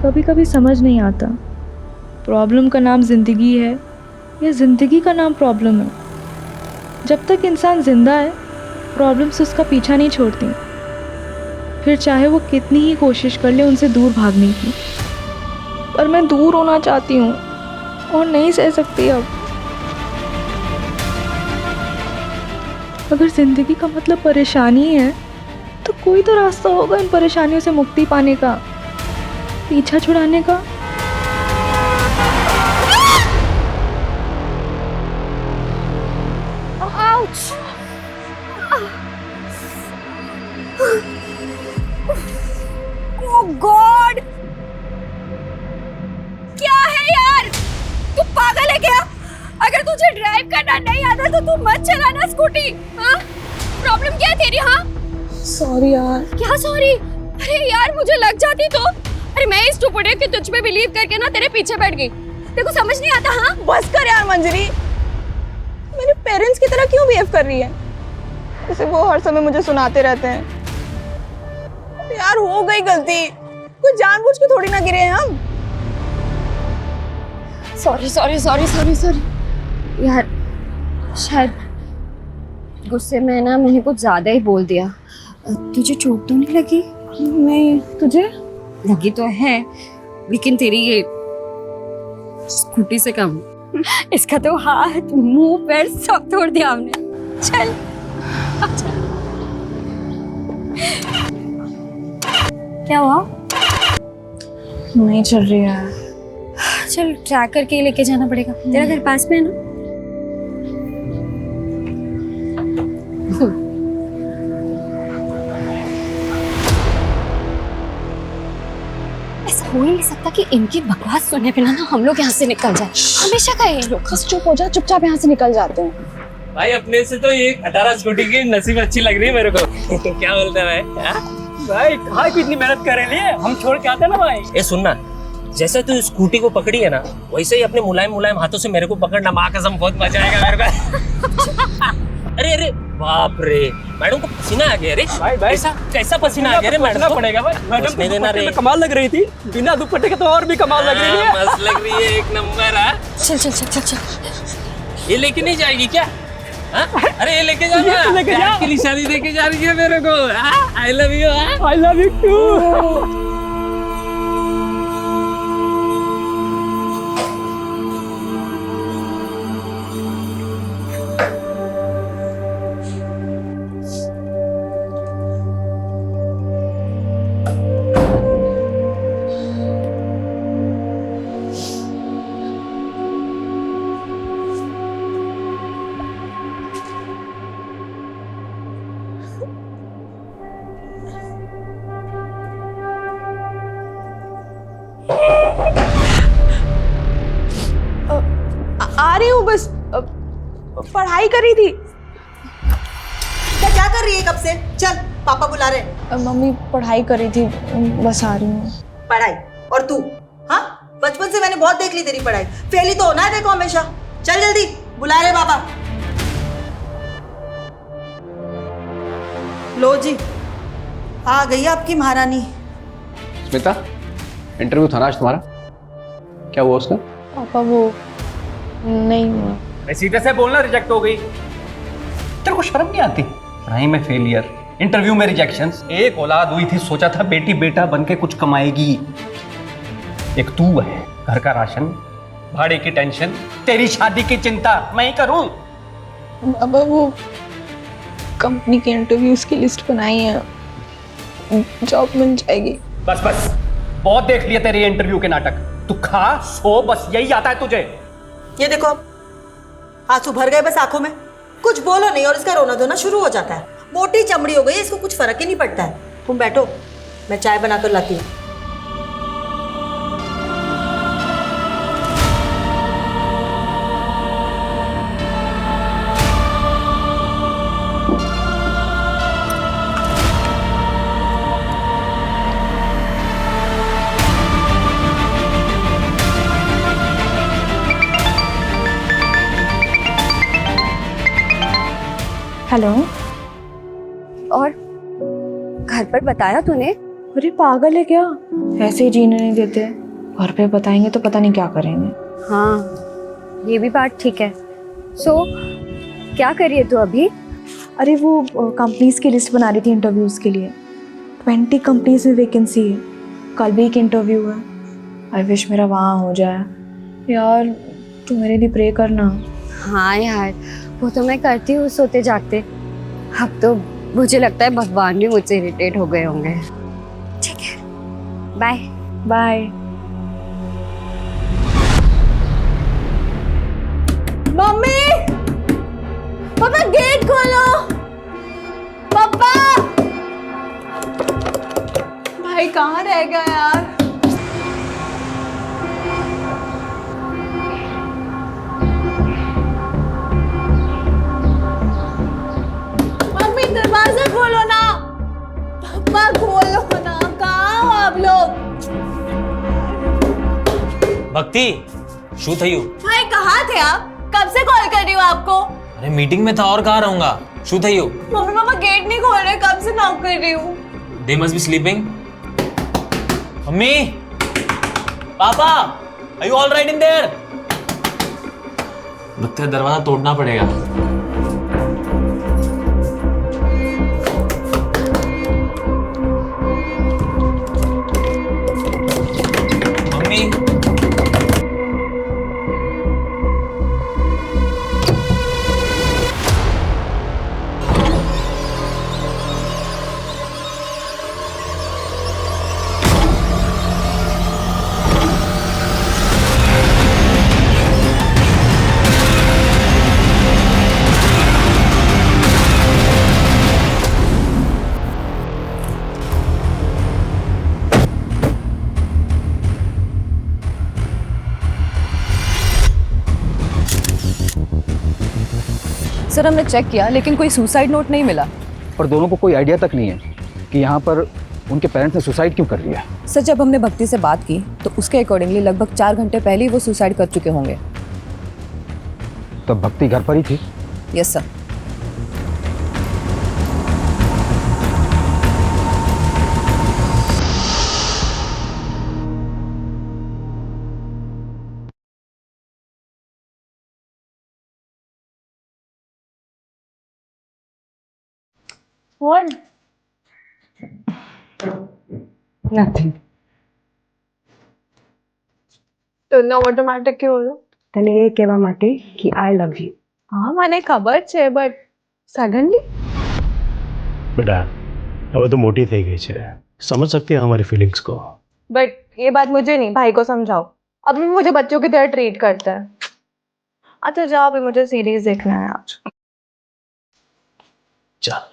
कभी कभी समझ नहीं आता प्रॉब्लम का नाम ज़िंदगी है या ज़िंदगी का नाम प्रॉब्लम है। जब तक इंसान ज़िंदा है प्रॉब्लम्स उसका पीछा नहीं छोड़ती, फिर चाहे वो कितनी ही कोशिश कर ले उनसे दूर भागने की। पर मैं दूर होना चाहती हूँ और नहीं सह सकती अब। अगर ज़िंदगी का मतलब परेशानी है तो कोई तो रास्ता होगा इन परेशानियों से मुक्ति पाने का, पीछा छुड़ाने का। Ouch! Oh God! क्या है यार? तू पागल है क्या? अगर तुझे ड्राइव करना नहीं आता तो तू मत चलाना स्कूटी। हाँ? प्रॉब्लम क्या है तेरी? हाँ? सॉरी यार। क्या सॉरी? अरे यार मुझे लग जाती तो। अरे मैं इस टुकड़े के तुझ पे बिलीव करके ना तेरे पीछे बैठ गई। तेरे को समझ नहीं आता? हाँ? बस कर यार मंजरी, मेरे पेरेंट्स की तरह क्यों बिहेव कर रही है? जैसे वो हर समय मुझे सुनाते रहते हैं। यार हो गई गलती, कुछ जानबूझ के थोड़ी ना गिरे हैं हम। सॉरी यार, शायद गुस्से में ना मैंने कुछ ज्यादा ही बोल दिया। तुझे चोट तो नहीं लगी? नहीं, तुझे लगी तो है, लेकिन तेरी ये स्कूटी से कम। इसका तो हाथ मुंह पैर सब तोड़ दिया हमने। चल क्या हुआ? नहीं चल रही है। चल ट्रैक करके लेके जाना पड़ेगा। तेरा घर पास में है ना? ऐसा हो ही नहीं सकता कि इनकी बकवास सुनने पे ना हम लोग यहाँ से निकल जाए। हमेशा का ये लोग। बस चुप हो जा, चुपचाप यहाँ से निकल जाते हैं। भाई अपने से तो ये 18 स्कूटी की नसीब अच्छी लग रही है मेरे को। क्या बोलते हैं भाई? भाई कहाँ को इतनी मेहनत कर रहे हैं, हम छोड़ के आते हैं ना भाई। ए सुनना, जैसे तू स्कूटी को पकड़ी है ना, वैसे ही अपने मुलायम मुलायम हाथों से मेरे को पकड़ना। माँ कसम बहुत मजा आएगा मेरे को। अरे बाप रे, मैडम को पसीना आ गया रे। भाई कैसा पसीना आ गया रे मैडम को? पड़ेगा भाई, मैडम नहीं देना रे। कमाल लग रही थी, बिना दुपट्टे के तो और भी कमाल लग रही है। मस्त लग रही है, एक नंबर। चल। ये लेके नहीं जाएगी क्या? हाँ? अरे ये लेके जा, निशानी देके जा रही है मेरे को। I love you. I love you too. आ रही हूँ, बस पढ़ाई करी थी। क्या कर रही है कब से? चल पापा बुला रहे। मम्मी पढ़ाई करी थी, बस आ रही हूँ। पढ़ाई? और तू? हाँ, बचपन से मैंने बहुत देख ली तेरी पढ़ाई। फेल ही तो होना है देखो हमेशा। चल जल्दी, बुला रहे पापा। लो जी, आ गई आपकी महारानी। स्मिता, इंटरव्यू था ना आज तुम्हारा, क्या हुआ उसका? पापा वो नहीं हुआ। सीधे से बोलना, रिजेक्ट हो गई। तेरे को शर्म नहीं आती? पढ़ाई में फेलियर, इंटरव्यू में रिजेक्शंस। एक औलाद हुई थी, सोचा था बेटी बेटा बन के कुछ कमाएगी। एक तू है, घर का राशन, भाड़े की टेंशन, तेरी शादी की चिंता मैं ही करूं। पापा वो कंपनी के इंटरव्यूज की लिस्ट बनाई है, जॉब मिल जाएगी। बस बहुत देख लिया तेरे इंटरव्यू के नाटक। तू खा सो, बस यही आता है तुझे। ये देखो, आंसू भर गए बस आंखों में। कुछ बोलो नहीं और इसका रोना धोना शुरू हो जाता है। मोटी चमड़ी हो गई, इसको कुछ फर्क ही नहीं पड़ता है। तुम बैठो, मैं चाय बनाकर लाती हूँ। हेलो। और घर पर बताया तूने? अरे पागल है क्या, ऐसे ही जीने नहीं देते। घर पे बताएंगे तो पता नहीं क्या करेंगे। हाँ ये भी बात ठीक है। सो क्या कर रही है तू अभी? अरे वो कंपनीज की लिस्ट बना रही थी इंटरव्यूज़ के लिए। 20 कंपनीज में वैकेंसी है, कल भी एक इंटरव्यू है। आई विश मेरा वहाँ हो जाए। यार तू मेरे लिए प्रे करना। हाँ यार वो तो मैं करती हूँ सोते जागते। अब तो मुझे लगता है भगवान भी मुझसे इरिटेट हो गए होंगे। ठीक है, बाय बाय। मम्मी, पापा गेट खोलो। पापा, भाई कहाँ रह गया यार? मम्मी दरवाजा खोलो ना। पापा खोलो ना, कहाँ हो आप लोग? भक्ति, शू थयू? भाई कहाँ थे आप? कब से कॉल कर रही हूँ आपको? अरे मीटिंग में था और कहाँ रहूंगा। शू थयू? मम्मी पापा गेट नहीं खोल रहे, कब से नॉक कर रही हूँ। They must be sleeping. Mummy, पापा, are you all right in there? लगता है दरवाजा तोड़ना पड़ेगा। मम्मी, सर हमने चेक किया लेकिन कोई सुसाइड नोट नहीं मिला। और दोनों को कोई आइडिया तक नहीं है कि यहाँ पर उनके पेरेंट्स ने सुसाइड क्यों कर लिया। सर जब हमने भक्ति से बात की तो उसके अकॉर्डिंगली लगभग 4 घंटे पहले ही वो सुसाइड कर चुके होंगे। तब भक्ति घर पर ही थी? Yes sir. What? Nothing. તો ન ઓટોમેટિક કેવું હતું? તને એ કહેવા માટે કે આઈ લવ યુ। હા મને ખબર છે બટ સડનલી बेटा अब तो मोटी થઈ गई છે, समझ सकती है हमारी फीलिंग्स को। बट ये बात मुझे नहीं, भाई को समझाओ। अब भी मुझे बच्चों की तरह ट्रीट करता है। अच्छा जाओ, अभी मुझे सीरीज देखना है आज। चल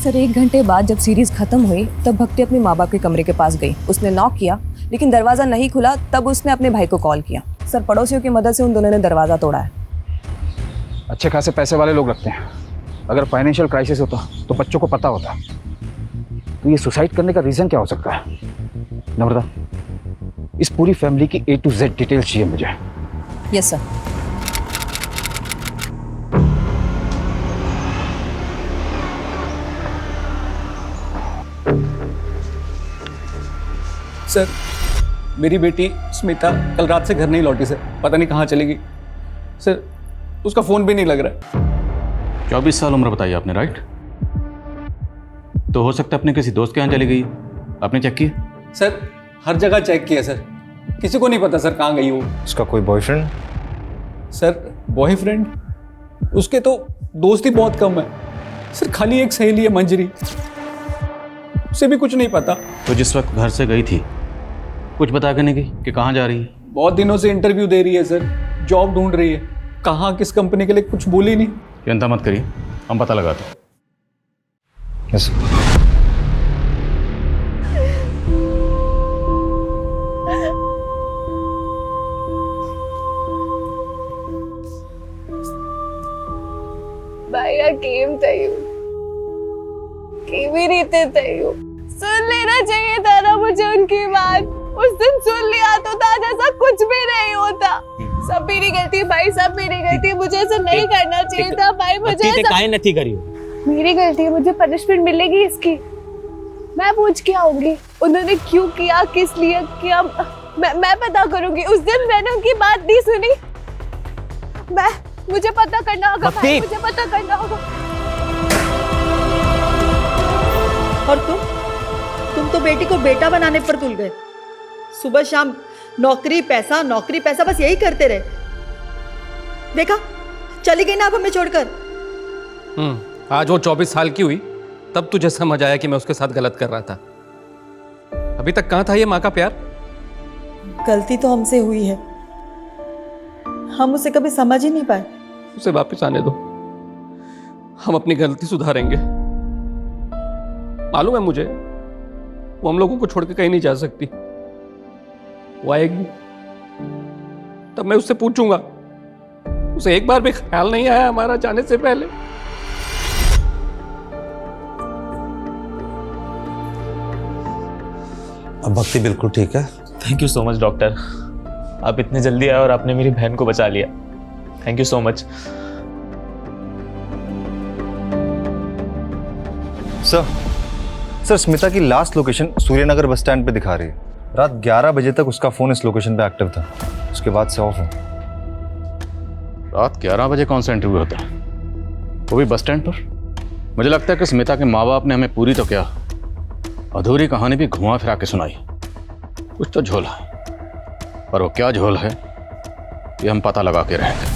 सर 1 घंटे बाद जब सीरीज खत्म हुई तब भक्ति अपने माँ बाप के कमरे के पास गई। उसने नॉक किया लेकिन दरवाज़ा नहीं खुला, तब उसने अपने भाई को कॉल किया। सर पड़ोसियों की मदद से उन दोनों ने दरवाज़ा तोड़ा है। अच्छे खासे पैसे वाले लोग रखते हैं, अगर फाइनेंशियल क्राइसिस होता तो बच्चों को पता होता। तो ये सुसाइड करने का रीज़न क्या हो सकता है? नम्रता, इस पूरी फैमिली की A to Z डिटेल्स चाहिए मुझे। Yes sir. सर मेरी बेटी स्मिता कल रात से घर नहीं लौटी सर, पता नहीं कहाँ चली गई सर, उसका फ़ोन भी नहीं लग रहा है। 24 साल उम्र बताई आपने, राइट? तो हो सकता है अपने किसी दोस्त के यहाँ चली गई। आपने चेक किया? सर हर जगह चेक किया सर, किसी को नहीं पता सर कहाँ गई वो। उसका कोई बॉयफ्रेंड? सर बॉयफ्रेंड उसके तो दोस्त ही बहुत कम है सर खाली एक सहेली है मंजरी, उसे भी कुछ नहीं पता। तो जिस वक्त घर से गई थी कुछ बता के नहीं गई कि कहाँ जा रही है? बहुत दिनों से इंटरव्यू दे रही है सर, जॉब ढूंढ रही है, कहाँ किस कंपनी के लिए कुछ बोली नहीं। चिंता मत करिए, हम पता लगाते हैं। यस भैया केम तयू केवी रीते तयू सुन लेना चाहिए था ना मुझे उनकी बात। उस दिन सुन लिया तो आज ऐसा कुछ भी नहीं होता। सब मेरी गलती भाई, सब मेरी गलती। मुझे ऐसा नहीं करना चाहिए था भाई। मुझे काहे नहीं करी? मेरी गलती है, मुझे पनिशमेंट मिलेगी इसकी। मैं पूछ के आऊंगी उन्होंने क्यों किया, किस लिए किया, मैं पता करूंगी। उस दिन मैंने उनकी बात नहीं सुनी। मुझे पता करना होगा भाई, मुझे पता करना होगा। और तुम तो बेटी को बेटा बनाने पर तुल गए। सुबह शाम नौकरी पैसा बस यही करते रहे। देखा चली गई ना अब हमें छोड़कर। आज वो 24 साल की हुई तब तुझे समझ आया कि मैं उसके साथ गलत कर रहा था। अभी तक कहाँ था ये माँ का प्यार? गलती तो हमसे हुई है, हम उसे कभी समझ ही नहीं पाए। उसे वापस आने दो, हम अपनी गलती सुधारेंगे। मालूम है मुझे, वो हम लोगों को छोड़ के कहीं नहीं जा सकती। वो आएगी तब मैं उससे पूछूंगा। उसे एक बार भी ख्याल नहीं आया हमारा जाने से पहले। अब भक्ति बिल्कुल ठीक है। Thank you so much doctor, आप इतने जल्दी आए और आपने मेरी बहन को बचा लिया। Thank you so much. Sir Smita की last location Suryanagar bus stand पे दिखा रही है। रात 11 बजे तक उसका फोन इस लोकेशन पे एक्टिव था, उसके बाद से ऑफ है। रात 11 बजे कौन सा इंटरव्यू होता है, वो भी बस स्टैंड पर? मुझे लगता है कि स्मिता के माँ बाप ने हमें पूरी तो क्या अधूरी कहानी भी घुमा फिरा के सुनाई। कुछ तो झोल है, पर वो क्या झोल है ये हम पता लगा के रहेंगे।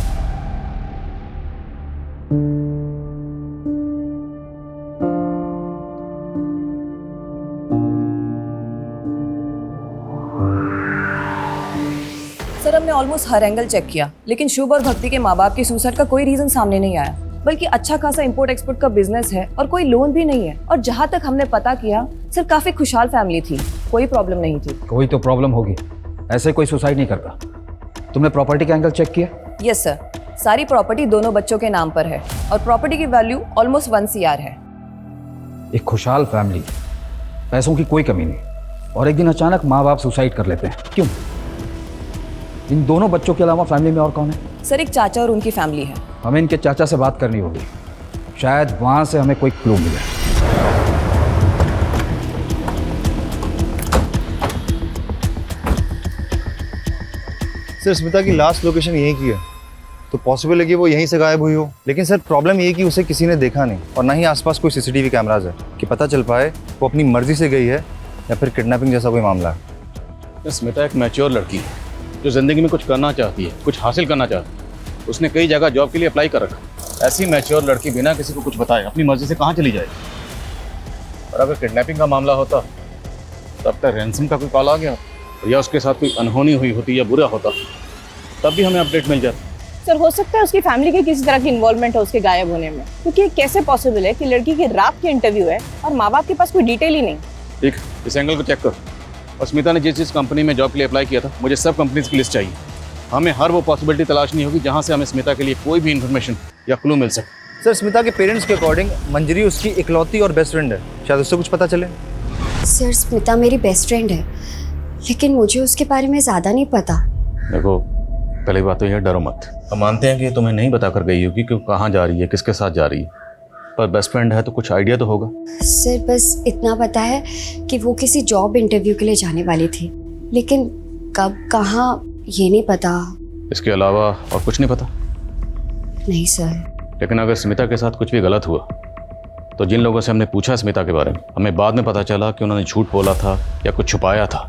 सर हमने ऑलमोस्ट हर एंगल चेक किया, लेकिन शुभ और भक्ति के माँ बाप की सुसाइड का कोई रीजन सामने नहीं आया। बल्कि अच्छा खासा इंपोर्ट एक्सपोर्ट का बिजनेस है और कोई लोन भी नहीं है। और जहाँ तक हमने पता किया सर काफी खुशहाल फैमिली थी, कोई प्रॉब्लम नहीं थी। कोई तो प्रॉब्लम होगी, ऐसे कोई सुसाइड नहीं करता। तुमने प्रॉपर्टी का एंगल चेक किया? यस सर, सारी प्रॉपर्टी दोनों बच्चों के नाम पर है और प्रॉपर्टी की वैल्यू ऑलमोस्ट 1 CR है। एक खुशहाल फैमिली, पैसों की कोई कमी नहीं, और एक दिन अचानक माँ बाप सुसाइड कर लेते हैं, क्यों? इन दोनों बच्चों के अलावा फैमिली में और कौन है? सर एक चाचा और उनकी फैमिली है। हमें इनके चाचा से बात करनी होगी, शायद वहां से हमें कोई क्लू मिले। सर स्मिता की लास्ट लोकेशन यहीं की है, तो पॉसिबल है कि वो यहीं से गायब हुई हो। लेकिन सर प्रॉब्लम ये है कि उसे किसी ने देखा नहीं, और ना ही आसपास कोई CCTV कैमराज है कि पता चल पाए वो अपनी मर्जी से गई है या फिर किडनैपिंग जैसा कोई मामला है। स्मिता एक मैच्योर लड़की है जो जिंदगी में कुछ करना चाहती है, कुछ हासिल करना चाहती है। उसने कई जगह जॉब के लिए अप्लाई कर रखा। ऐसी मैच्योर लड़की बिना किसी को कुछ बताए अपनी मर्जी से कहाँ चली जाएगी? और अगर किडनैपिंग का मामला होता तब तक रैंसम का कोई कॉल आ गया, या उसके साथ कोई अनहोनी हुई होती या बुरा होता, तब भी हमें अपडेट मिल जाता। सर हो सकता है उसकी फैमिली के किसी तरह की इन्वॉल्वमेंट है उसके गायब होने में, क्योंकि कैसे पॉसिबल है कि लड़की की रात की इंटरव्यू है और माँ बाप के पास कोई डिटेल ही नहीं। ठीक, इस एंगल को चेक कर। और स्मिता ने जिस कंपनी में जॉब के लिए अप्लाई किया था, मुझे सब कंपनीज की लिस्ट चाहिए। हमें हर वो पॉसिबिलिटी तलाशनी होगी जहाँ से हमें स्मिता के लिए कोई भी इन्फॉर्मेशन या क्लू मिल सके। सर स्मिता के पेरेंट्स के अकॉर्डिंग मंजरी उसकी इकलौती और बेस्ट फ्रेंड है, शायद उससे कुछ पता चले। सर स्मिता मेरी बेस्ट फ्रेंड है, लेकिन मुझे उसके बारे में ज़्यादा नहीं पता। देखो पहली बात तो यह डरो मत। हम मानते हैं कि तुम्हें नहीं बता कर गई होगी कि कहाँ जा रही है, किसके साथ जा रही है, पर बेस्ट फ्रेंड है तो कुछ आइडिया तो होगा। सर बस इतना पता है कि वो किसी जॉब इंटरव्यू के लिए जाने वाली थी, लेकिन कब कहाँ ये नहीं पता। इसके अलावा और कुछ नहीं पता? नहीं सर। लेकिन अगर स्मिता के साथ कुछ भी गलत हुआ तो जिन लोगों से हमने पूछा स्मिता के बारे में, हमें बाद में पता चला कि उन्होंने झूठ बोला था या कुछ छुपाया था,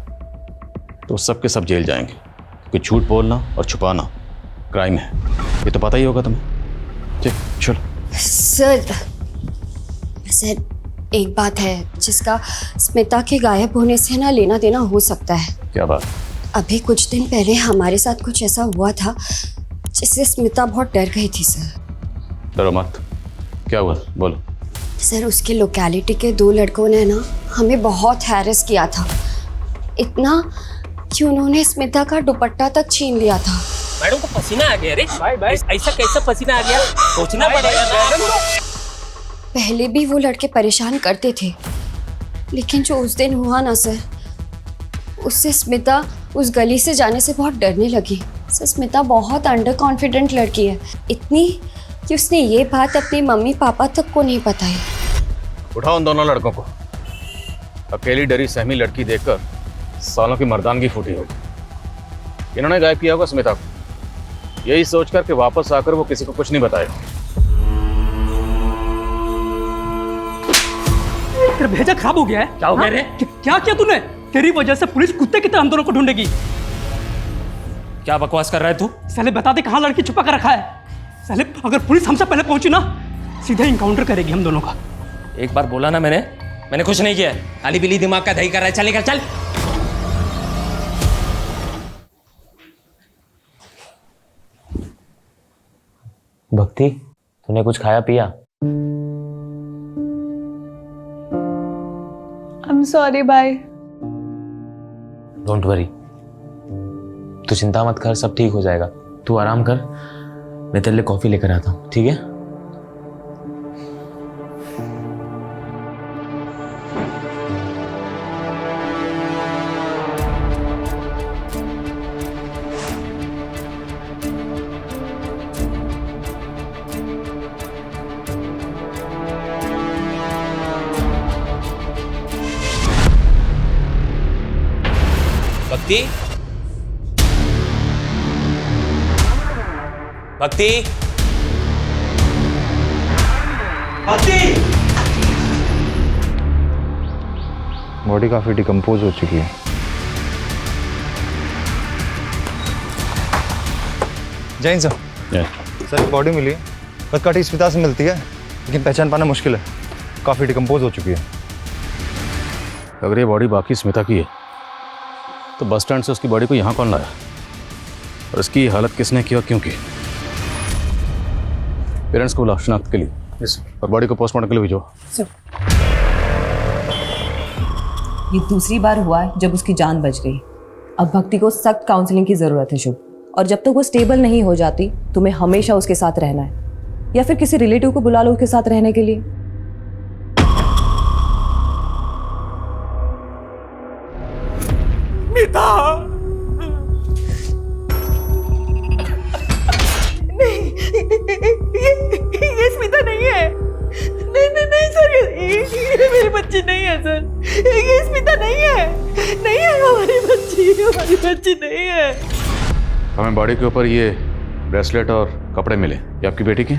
तो सब के सब जेल जाएंगे। क्योंकि झूठ बोलना और छुपाना क्राइम है, ये तो पता ही होगा तुम्हें। ठीक चलो। सर सर एक बात है जिसका स्मिता के गायब होने से ना लेना देना हो सकता है। क्या बात? अभी कुछ दिन पहले हमारे साथ कुछ ऐसा हुआ था जिससे स्मिता बहुत डर गई थी सर। डरो मत, क्या हुआ बोलो। सर उसके लोकेलिटी के 2 लड़कों ने ना हमें बहुत हैरेस किया था, इतना कि उन्होंने स्मिता का दुपट्टा तक छीन लिया था। मैडम को पसीना आ गया। अरे ऐसा कैसा पसीना आ गया? सोचना पड़ेगा ना। पहले भी वो लड़के परेशान करते थे, लेकिन जो उस दिन हुआ ना सर, उससे स्मिता उस गली से जाने से बहुत डरने लगी। सर स्मिता बहुत अंडर कॉन्फिडेंट लड़की है, इतनी कि उसने ये बात अपने मम्मी पापा तक को नहीं बताई। उठाओ उन दोनों लड़कों को। अकेली डरी सहमी लड़की देखकर सालों की मर्दानगी फूटी होगी। इन्होंने गायब किया होगा स्मिता को, यही सोचकर कि वापस आकर वो किसी को कुछ नहीं बताएगा। तेरा भेजा खराब हो गया है। क्या हो गया रे? क्या किया तूने? तेरी वजह से पुलिस कुत्ते की तरह हम दोनों को ढूंढेगी। क्या बकवास कर रहा है तू? साले बता दे कहाँ लड़की छुपा कर रखा है। साले अगर पुलिस हमसे पहले पहुंची ना, सीधे इनकाउंटर करेगी हम दोनों का। एक बार बोला ना मैंने कुछ नहीं किया। आली बिली दिमाग का दही कर रहा है। चल निकल चल। भक्ति, तूने कुछ खाया पिया? I'm sorry, bye. Don't worry, तू चिंता मत कर, सब ठीक हो जाएगा। तू आराम कर, मैं तेरे लिए कॉफी लेकर आता हूँ, ठीक है? भक्ति, भक्ति, भक्ति। बॉडी काफी डिकम्पोज हो चुकी है। जैन सर, सर बॉडी मिली है, बस काटी स्मिता से मिलती है, लेकिन पहचान पाना मुश्किल है, काफी डिकम्पोज हो चुकी है। अगर ये बॉडी बाकी स्मिता की है तो बस स्टैंड से उसकी बॉडी को यहाँ कौन लाया और इसकी हालत किसने की और क्यों की? पेरेंट्स को बुलाओ शनाख्त के लिए और बॉडी को पोस्टमार्टम के लिए भेजो। ये दूसरी बार हुआ है जब उसकी जान बच गई। अब भक्ति को सख्त काउंसलिंग की जरूरत है शुभ, और जब तक वो स्टेबल नहीं हो जाती तुम्हें हमेशा उसके साथ रहना है, या फिर किसी रिलेटिव को बुला लो उसके साथ रहने के लिए। ये स्मिता नहीं है। नहीं सर, ये मेरी बच्ची नहीं है सर। ये स्मिता नहीं है, नहीं है हमारी बच्ची नहीं है। हमें बॉडी के ऊपर ये ब्रेसलेट और कपड़े मिले, ये आपकी बेटी के?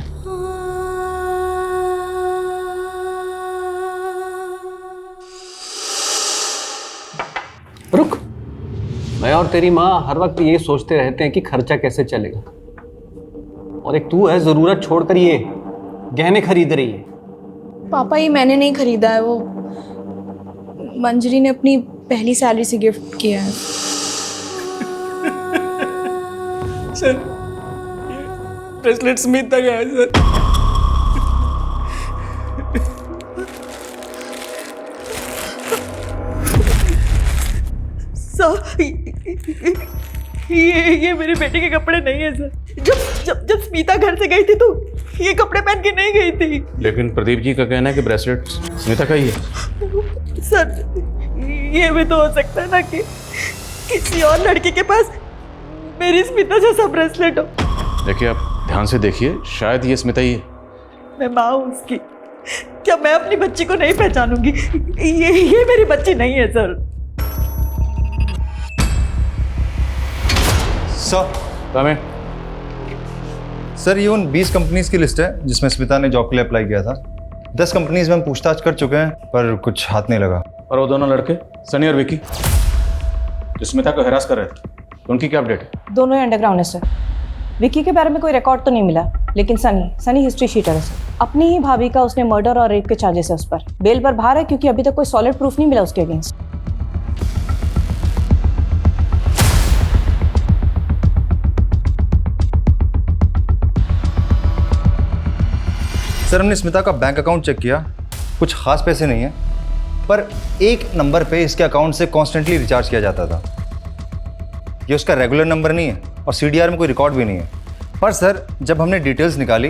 रुक, मैं और तेरी माँ हर वक्त ये सोचते रहते हैं कि खर्चा कैसे चलेगा, और एक तू है जरूरत छोड़कर ये गहने खरीद रही है। पापा ये मैंने नहीं खरीदा है, वो मंजरी ने अपनी पहली सैलरी से गिफ्ट किया है। सर, ब्रेसलेट स्मिता का है सर। ये मेरी बेटी के कपड़े नहीं है सर। जब स्मिता घर से गई थी तो ये कपड़े पहन के नहीं गई थी। लेकिन प्रदीप जी का कहना है कि ब्रेसलेट स्मिता का ही है। सर ये भी तो हो सकता है ना कि किसी और लड़की के पास मेरी स्मिता जैसा ब्रेसलेट हो। देखिए आप ध्यान से देखिए, शायद ये स्मिता ही है। मैं माँ हूँ उसकी, क्या मैं अपनी बच्ची को नहीं पहचानूंगी? ये मेरी बच्ची नहीं है सर। सर ये उन 20 कंपनीज की लिस्ट है जिसमें स्मिता ने जॉब के लिए अप्लाई किया था। 10 कंपनीज में हम पूछताछ कर चुके हैं पर कुछ हाथ नहीं लगा। और वो दोनों लड़के सनी और विकी जो स्मिता को हरास कर रहे थे, उनकी क्या अपडेट है? दोनों ही अंडरग्राउंड है सर। विक्की के बारे में कोई रिकॉर्ड तो नहीं मिला, लेकिन सनी हिस्ट्री शीटर है सर। अपनी ही भाभी का उसने मर्डर और रेप के चार्जेस है उस पर। बेल पर बाहर है क्योंकि अभी तक कोई सॉलिड प्रूफ नहीं मिला उसके अगेंस्ट। सर हमने स्मिता का बैंक अकाउंट चेक किया, कुछ खास पैसे नहीं है, पर एक नंबर पे इसके अकाउंट से कॉन्स्टेंटली रिचार्ज किया जाता था। ये उसका रेगुलर नंबर नहीं है और सीडीआर में कोई रिकॉर्ड भी नहीं है। पर सर जब हमने डिटेल्स निकाली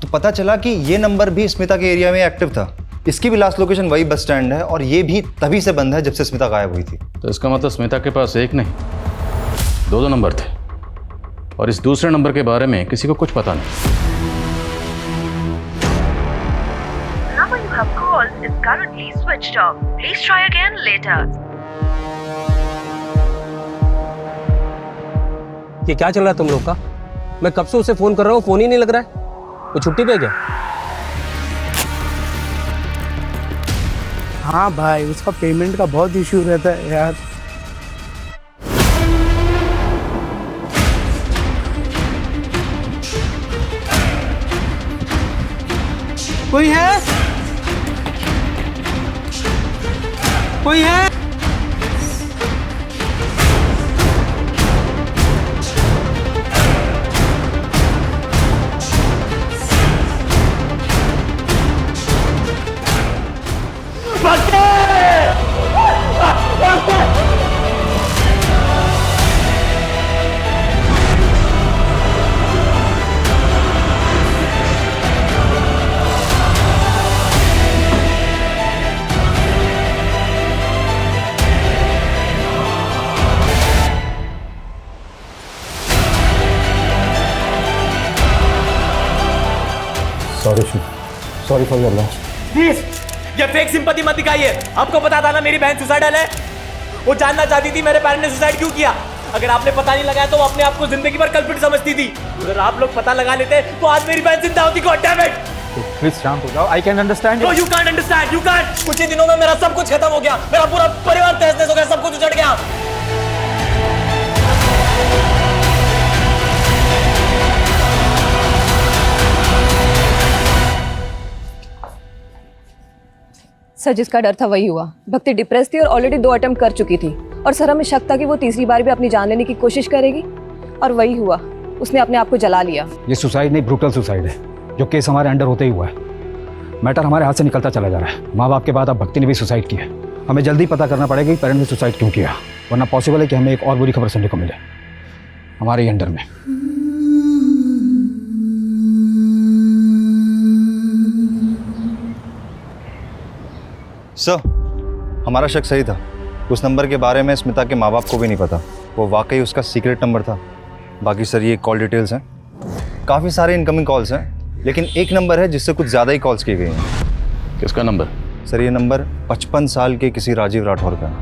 तो पता चला कि ये नंबर भी स्मिता के एरिया में एक्टिव था। इसकी भी लास्ट लोकेशन वही बस स्टैंड है और ये भी तभी से बंद है जब से स्मिता गायब हुई थी। तो इसका मतलब स्मिता के पास एक नहीं दो नंबर थे और इस दूसरे नंबर के बारे में किसी को कुछ पता नहीं। number you have called is currently switched off. Please try again later. ये क्या चल रहा है तुम लोग का? मैं कब से उसे फोन कर रहा हूँ, फोन ही नहीं लग रहा है। वो छुट्टी पे क्या? हाँ भाई, उसका पेमेंट का बहुत इशू रहता है यार। कोई है? कोई है? Sorry for your loss. Please ये फेक सिंपैथी मत दिखाइए। आपको पता था ना मेरी बहन सुसाइडल है। वो जानना चाहती थी मेरे पेरेंट्स ने सुसाइड क्यों किया। अगर आपने पता नहीं लगाया तो वो अपने आप को जिंदगी भर कल्प्रिट समझती थी। अगर आप लोग पता लगा लेते तो आज मेरी बहन जिंदा होती। God damn it. प्लीज शांत हो जाओ। I can understand. No you can't understand. You can't. कुछ ही दिनों में मेरा सब कुछ खत्म हो गया। मेरा पूरा परिवार तहस-नहस हो गया। सब कुछ उजड़ गया। सर जिसका डर था वही हुआ। भक्ति डिप्रेस थी और ऑलरेडी 2 अटेम्प्ट कर चुकी थी और सर हमें शक था कि वो तीसरी बार भी अपनी जान लेने की कोशिश करेगी और वही हुआ। उसने अपने आप को जला लिया। ये सुसाइड नहीं, ब्रूटल सुसाइड है जो केस हमारे अंडर होते ही हुआ है। मैटर हमारे हाथ से निकलता चला जा रहा है। माँ बाप के बाद अब भक्ति ने भी सुसाइड किया। हमें जल्दी पता करना पड़ेगा कि पेरेंट ने सुसाइड क्यों किया, वरना पॉसिबल है कि हमें एक और बुरी खबर सुनने को मिले हमारे ही अंडर में। सर हमारा शक सही था। उस नंबर के बारे में स्मिता के माँ बाप को भी नहीं पता। वो वाकई उसका सीक्रेट नंबर था। बाकी सर ये कॉल डिटेल्स हैं। काफ़ी सारे इनकमिंग कॉल्स हैं, लेकिन एक नंबर है जिससे कुछ ज़्यादा ही कॉल्स की गई हैं। किसका नंबर? सर ये नंबर 55 साल के किसी राजीव राठौर का है।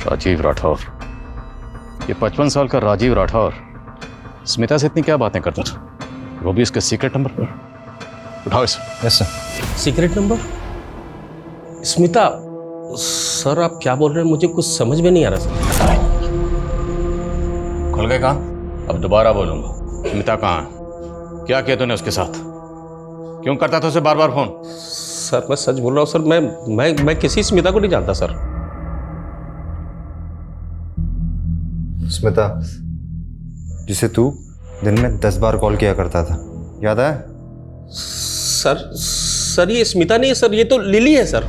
राजीव राठौर? ये 55 साल का राजीव राठौर स्मिता से इतनी क्या बातें करता था, वो भी इसके सीक्रेट नंबर पर? उठाओ इसे। Yes sir. Secret number? Smita? Sir आप क्या बोल रहे हैं, मुझे कुछ समझ में नहीं आ रहा सर। खुल गए कान? अब दोबारा बोलूंगा। स्मिता कहाँ है? क्या किया तूने उसके साथ? क्यों करता था उसे बार बार फोन? सर मैं सच बोल रहा हूँ सर। मैं किसी स्मिता को नहीं जानता सर। स्मिता जिसे तू दिन में 10 बार कॉल किया करता था, याद है? सर ये स्मिता नहीं है सर, ये तो लिली है सर।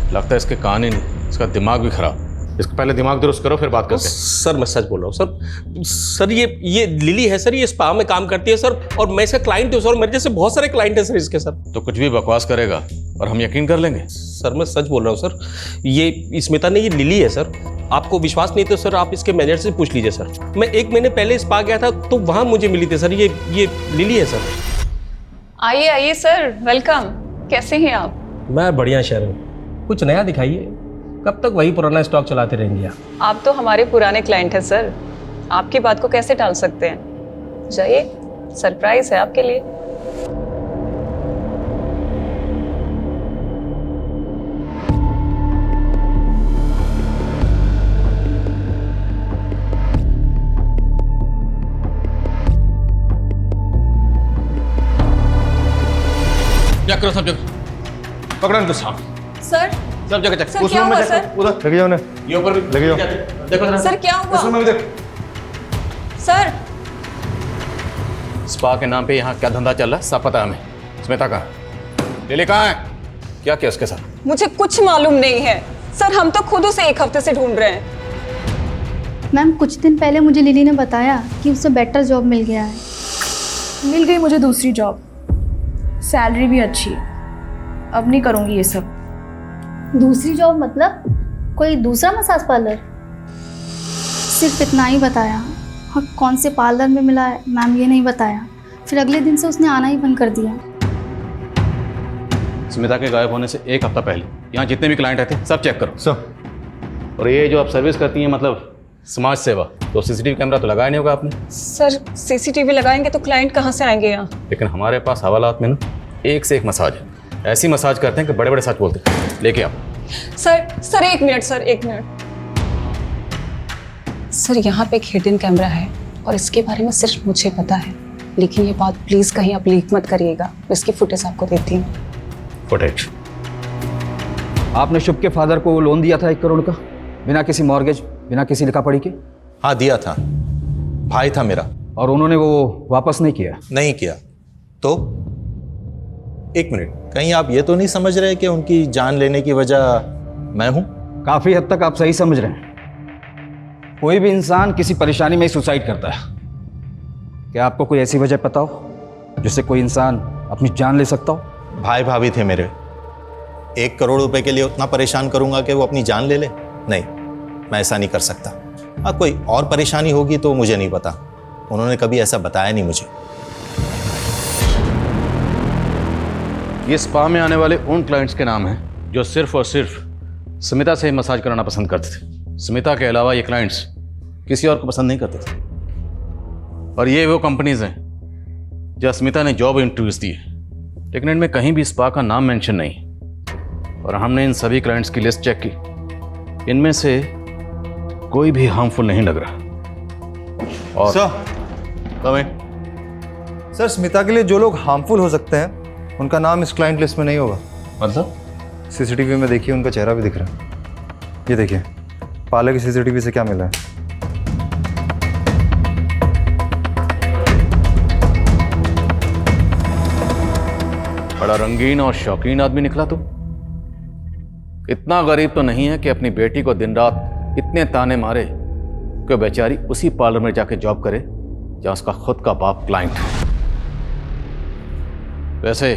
लगता है इसके कान ही नहीं, इसका दिमाग भी खराब। इसको पहले दिमाग दुरुस्त करो फिर बात करते हैं। सर मैं सच बोल रहा हूँ सर ये लिली है सर। ये स्पा में काम करती है सर और मैं इसका क्लाइंट हूँ सर। मेरे जैसे बहुत सारे क्लाइंट हैं सर इसके सर। तो कुछ भी बकवास करेगा और हम यकीन कर लेंगे? सर मैं सच बोल रहा हूँ सर। ये स्मिता नहीं, ये लिली है सर। आपको विश्वास नहीं तो सर आप इसके मैनेजर से पूछ लीजिए सर। मैं 1 महीने पहले स्पा गया था तो वहाँ मुझे मिली थी सर। ये लिली है सर। आइए आइए सर, वेलकम। कैसे हैं आप? मैं बढ़िया शहर में। कुछ नया दिखाइए। कब तक वही पुराना स्टॉक चलाते रहेंगे आप तो हमारे पुराने क्लाइंट हैं सर, आपकी बात को कैसे टाल सकते हैं। जाइए, सरप्राइज है आपके लिए। चेक करो सब जगह, पकड़ो इनको साहब, सर सब जगह चेक। सर, उस क्या रूम में हुआ, चेक सर? करो, उधर लगे जाओ ना, ये ऊपर भी लगे जाओ। देखो जरा। सर क्या हुआ? इस रूम में भी देखो। सर स्पा के नाम पे यहाँ क्या धंधा चल रहा है सब पता है हमें। स्मिता कहाँ है? लिली कहाँ है? क्या किया उसके साथ? मुझे कुछ मालूम नहीं है सर, हम तो खुद उसे 1 हफ्ते से ढूंढ रहे हैं। मैम कुछ दिन पहले मुझे लिली ने बताया कि उसे बेटर जॉब मिल गया है। मिल गई मुझे दूसरी जॉब, सैलरी भी अच्छी है। अब नहीं करूँगी ये सब। दूसरी जॉब मतलब कोई दूसरा मसाज पार्लर? सिर्फ इतना ही बताया, और कौन से पार्लर में मिला है मैम ये नहीं बताया। फिर अगले दिन से उसने आना ही बंद कर दिया। स्मिता के गायब होने से 1 हफ्ता पहले यहाँ जितने भी क्लाइंट आते सब चेक करो। सर और ये जो आप सर्विस करती हैं मतलब समाज सेवा, तो सीसीटीवी कैमरा तो लगाया नहीं होगा आपने? सर सीसीटीवी लगाएंगे तो क्लाइंट कहाँ से आएंगे यहाँ? लेकिन हमारे पास हवालात में ना एक से एक मसाज है, ऐसी मसाज करते हैं कि बड़े बड़े सच बोलते हैं। लेके आओ। Sir 1 minute sir, 1 minute sir, यहाँ पे एक हिडन कैमरा है और इसके बारे में सिर्फ मुझे पता है, लेकिन ये बात प्लीज कहीं आप लीक मत करिएगा। मैं इसकी फुटेज आपको देती हूँ। फुटेज? आपने शुभ के फादर को लोन दिया था 1 करोड़ का, बिना किसी मॉर्गेज, बिना किसी लिखा पढ़ी के? हाँ दिया था, भाई था मेरा। और उन्होंने वो वापस नहीं किया? नहीं किया। तो 1 मिनट, कहीं आप ये तो नहीं समझ रहे कि उनकी जान लेने की वजह मैं हूं? काफी हद तक आप सही समझ रहे हैं। कोई भी इंसान किसी परेशानी में ही सुसाइड करता है। क्या आपको कोई ऐसी वजह पता हो जिससे कोई इंसान अपनी जान ले सकता हो? भाई भाभी थे मेरे, 1 करोड़ रुपए के लिए उतना परेशान करूंगा कि वो अपनी जान ले ले? नहीं, मैं ऐसा नहीं कर सकता। हाँ कोई और परेशानी होगी तो मुझे नहीं पता, उन्होंने कभी ऐसा बताया नहीं मुझे। ये स्पा में आने वाले उन क्लाइंट्स के नाम हैं जो सिर्फ और सिर्फ स्मिता से मसाज कराना पसंद करते थे। स्मिता के अलावा ये क्लाइंट्स किसी और को पसंद नहीं करते थे। और ये वो कंपनीज हैं जहाँ स्मिता ने जॉब इंटरव्यूज दी है, लेकिन इनमें कहीं भी स्पा का नाम मेंशन नहीं। और हमने इन सभी क्लाइंट्स की लिस्ट चेक की, इनमें से कोई भी हार्मफुल नहीं लग रहा। और सर स्मिता के लिए जो लोग हार्मफुल हो सकते हैं उनका नाम इस क्लाइंट लिस्ट में नहीं होगा। मतलब? सीसीटीवी में देखिए, उनका चेहरा भी दिख रहा है। ये देखिए पार्लर की सीसीटीवी से क्या मिला है। बड़ा रंगीन और शौकीन आदमी निकला तुम। इतना गरीब तो नहीं है कि अपनी बेटी को दिन रात इतने ताने मारे कि बेचारी उसी पार्लर में जाके जॉब करे जहां उसका खुद का बाप क्लाइंट है। वैसे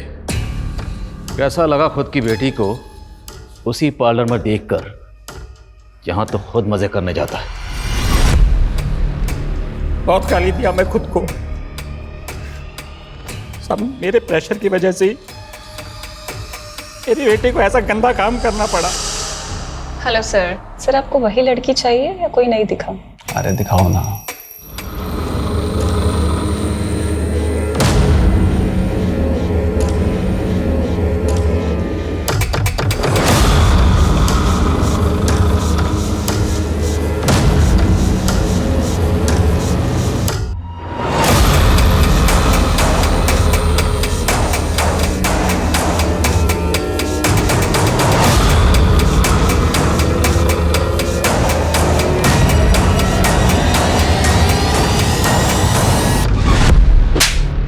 कैसा लगा खुद की बेटी को उसी पार्लर में देखकर जहां तो खुद मजे करने जाता है? बहुत गाली दिया मैं खुद को, सब मेरे प्रेशर की वजह से ही मेरी बेटी को ऐसा गंदा काम करना पड़ा। हेलो सर, आपको वही लड़की चाहिए या कोई नहीं दिखा? अरे दिखाओ ना।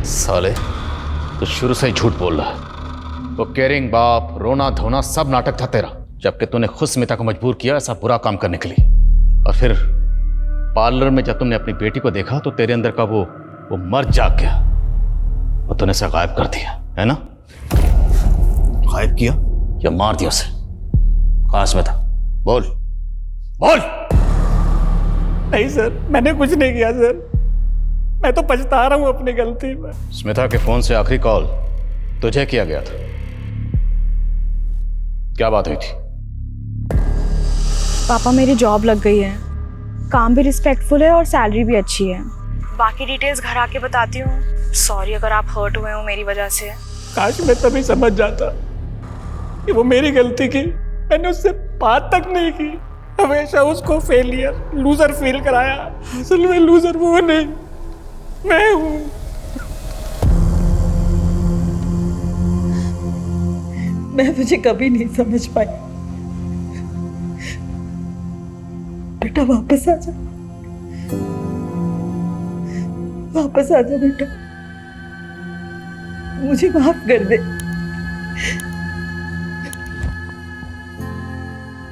साले तो शुरू से ही झूठ बोल रहा है। वो केयरिंग बाप, रोना धोना सब नाटक था तेरा, जबकि तूने खुद स्मिता को मजबूर किया ऐसा बुरा काम करने के लिए। और फिर पार्लर में जब तुमने अपनी बेटी को देखा तो तेरे अंदर का वो मर्द जाग गया और तूने उसे गायब कर दिया, है ना? गायब किया या मार दिया उसे? कहाँ स्मिता? बोल बोल। नहीं सर, मैंने कुछ नहीं किया सर, मैं तो पछता रहा हूँ अपनी गलती में। स्मिता के फोन से आखिरी कॉल तुझे किया गया था, क्या बात हुई थी? पापा मेरी जॉब लग गई है, काम भी रिस्पेक्टफुल है और सैलरी भी अच्छी है। बाकी डिटेल्स घर आके बताती हूँ। सॉरी अगर आप हर्ट हुए हो मेरी वजह से। काश मैं तभी समझ जाता कि वो मेरी गलती की, मैंने उससे बात तक नहीं की, हमेशा उसको फेलियर, लूजर फील कराया। असल में लूजर वो नहीं, मैं हूँ। मैं तुझे कभी नहीं समझ पाई। बेटा वापस आ जा, वापस आ जा बेटा, मुझे माफ कर दे।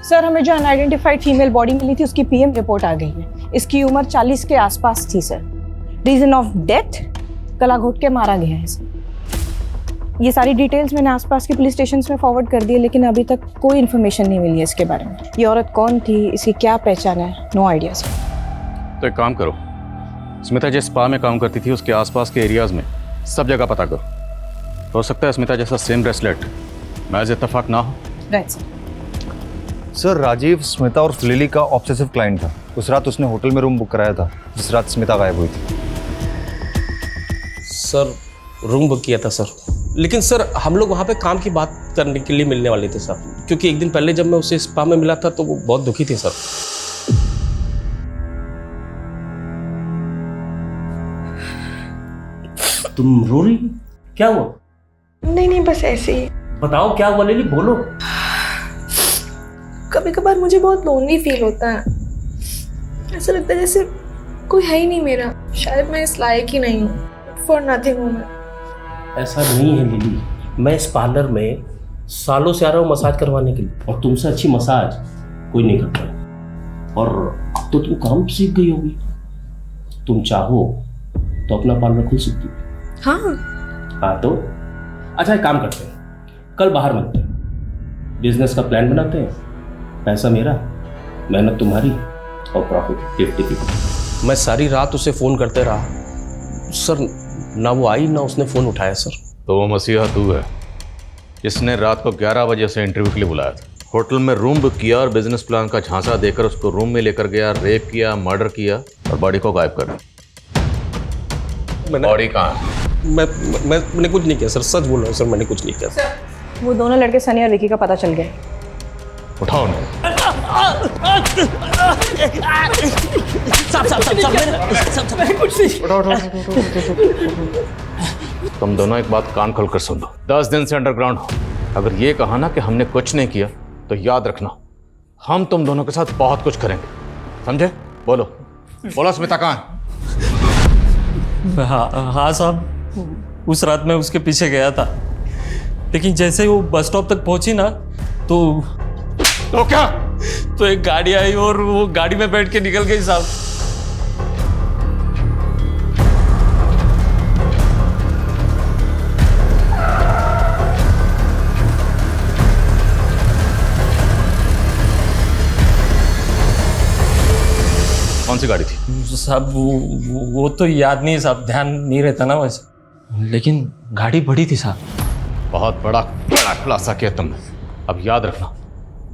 सर, हमें जो अनआइडेंटिफाइड फीमेल बॉडी मिली थी उसकी पीएम रिपोर्ट आ गई है। इसकी उम्र 40 के आसपास थी सर। रीजन ऑफ डेथ, गला घोट के मारा गया है सर। ये सारी डिटेल्स मैंने आसपास के पुलिस स्टेशन में फॉरवर्ड कर दी है, लेकिन अभी तक कोई इन्फॉर्मेशन नहीं मिली है इसके बारे में। ये औरत कौन थी, इसकी क्या पहचान है, नो आइडिया सर। तो एक काम करो, स्मिता जिस स्पा में काम करती थी उसके आसपास के एरियाज में सब जगह पता करो। हो सकता है स्मिता जैसा सेम ब्रेसलेट महज इत्तेफाक ना हो। Right sir. Sir, Rajiv Smita और लिली का ऑब्सेसिव क्लाइंट था। उस रात उसने होटल में रूम बुक कराया था जिस रात स्मिता गायब हुई थी। सर, रूम बुक किया था सर, लेकिन सर हम लोग वहाँ पे काम की बात करने के लिए मिलने वाले थे सर, क्योंकि एक दिन पहले जब मैं उसे स्पा में मिला था तो वो बहुत दुखी थी सर। तुम रो रही हो? क्या हुआ? नहीं, बस ऐसे ही। बताओ क्या हुआ लिली, बोलो। कभी कभार मुझे बहुत लोनली फील होता है। ऐसा लगता है जैसे कोई है ही नहीं मेरा। शायद मैं इस लायक ही नहीं हूँ। फॉर नथिंग हूँ मैं। ऐसा नहीं है लिली, मैं इस पार्लर में सालों से आ रहा हूँ मसाज करवाने के लिए, और तुमसे अच्छी मसाज कोई नहीं करता है। और अब तो तुम काम सीख गई होगी, तुम चाहो तो अपना पार्लर खुल सकती हो। हाँ तो अच्छा, एक काम करते हैं, कल बाहर मिलते हैं, बिजनेस का प्लान बनाते हैं। पैसा मेरा, मेहनत तुम्हारी, और प्रॉफिट 50-50। मैं सारी रात उसे फ़ोन करते रहा सर, ना वो आई ना उसने फ़ोन उठाया सर। तो वो मसीहा तू है जिसने रात को 11 बजे से इंटरव्यू के लिए बुलाया था, होटल में रूम बुक किया और बिजनेस प्लान का झांसा देकर उसको रूम में लेकर गया, रेप किया, मर्डर किया और बॉडी को गायब कर दिया। बॉडी कहाँ है? मैंने कुछ नहीं किया सर, सच बोल रहा हूँ सर, मैंने कुछ नहीं किया सर। वो दोनों लड़के सनी और विकी का पता चल गया। उठाओ उन्हें। तुम दोनों एक बात कान खोलकर सुन लो, 10 दिन से अंडरग्राउंड हो। अगर ये कहा ना कि हमने कुछ नहीं किया तो याद रखना, हम तुम दोनों के साथ बहुत कुछ करेंगे, समझे? बोलो बोलो, स्मिता कहाँ है? हाँ साहब, उस रात मैं उसके पीछे गया था, लेकिन जैसे ही वो बस स्टॉप तक पहुंची ना तो क्या? तो एक गाड़ी आई और वो गाड़ी में बैठ के निकल गई साहब। कौन सी गाड़ी थी साहब? वो तो याद नहीं साहब, ध्यान नहीं रहता ना वैसे, लेकिन गाड़ी बड़ी थी साहब। बहुत बड़ा खुलासा किया तुमने। अब याद रखना,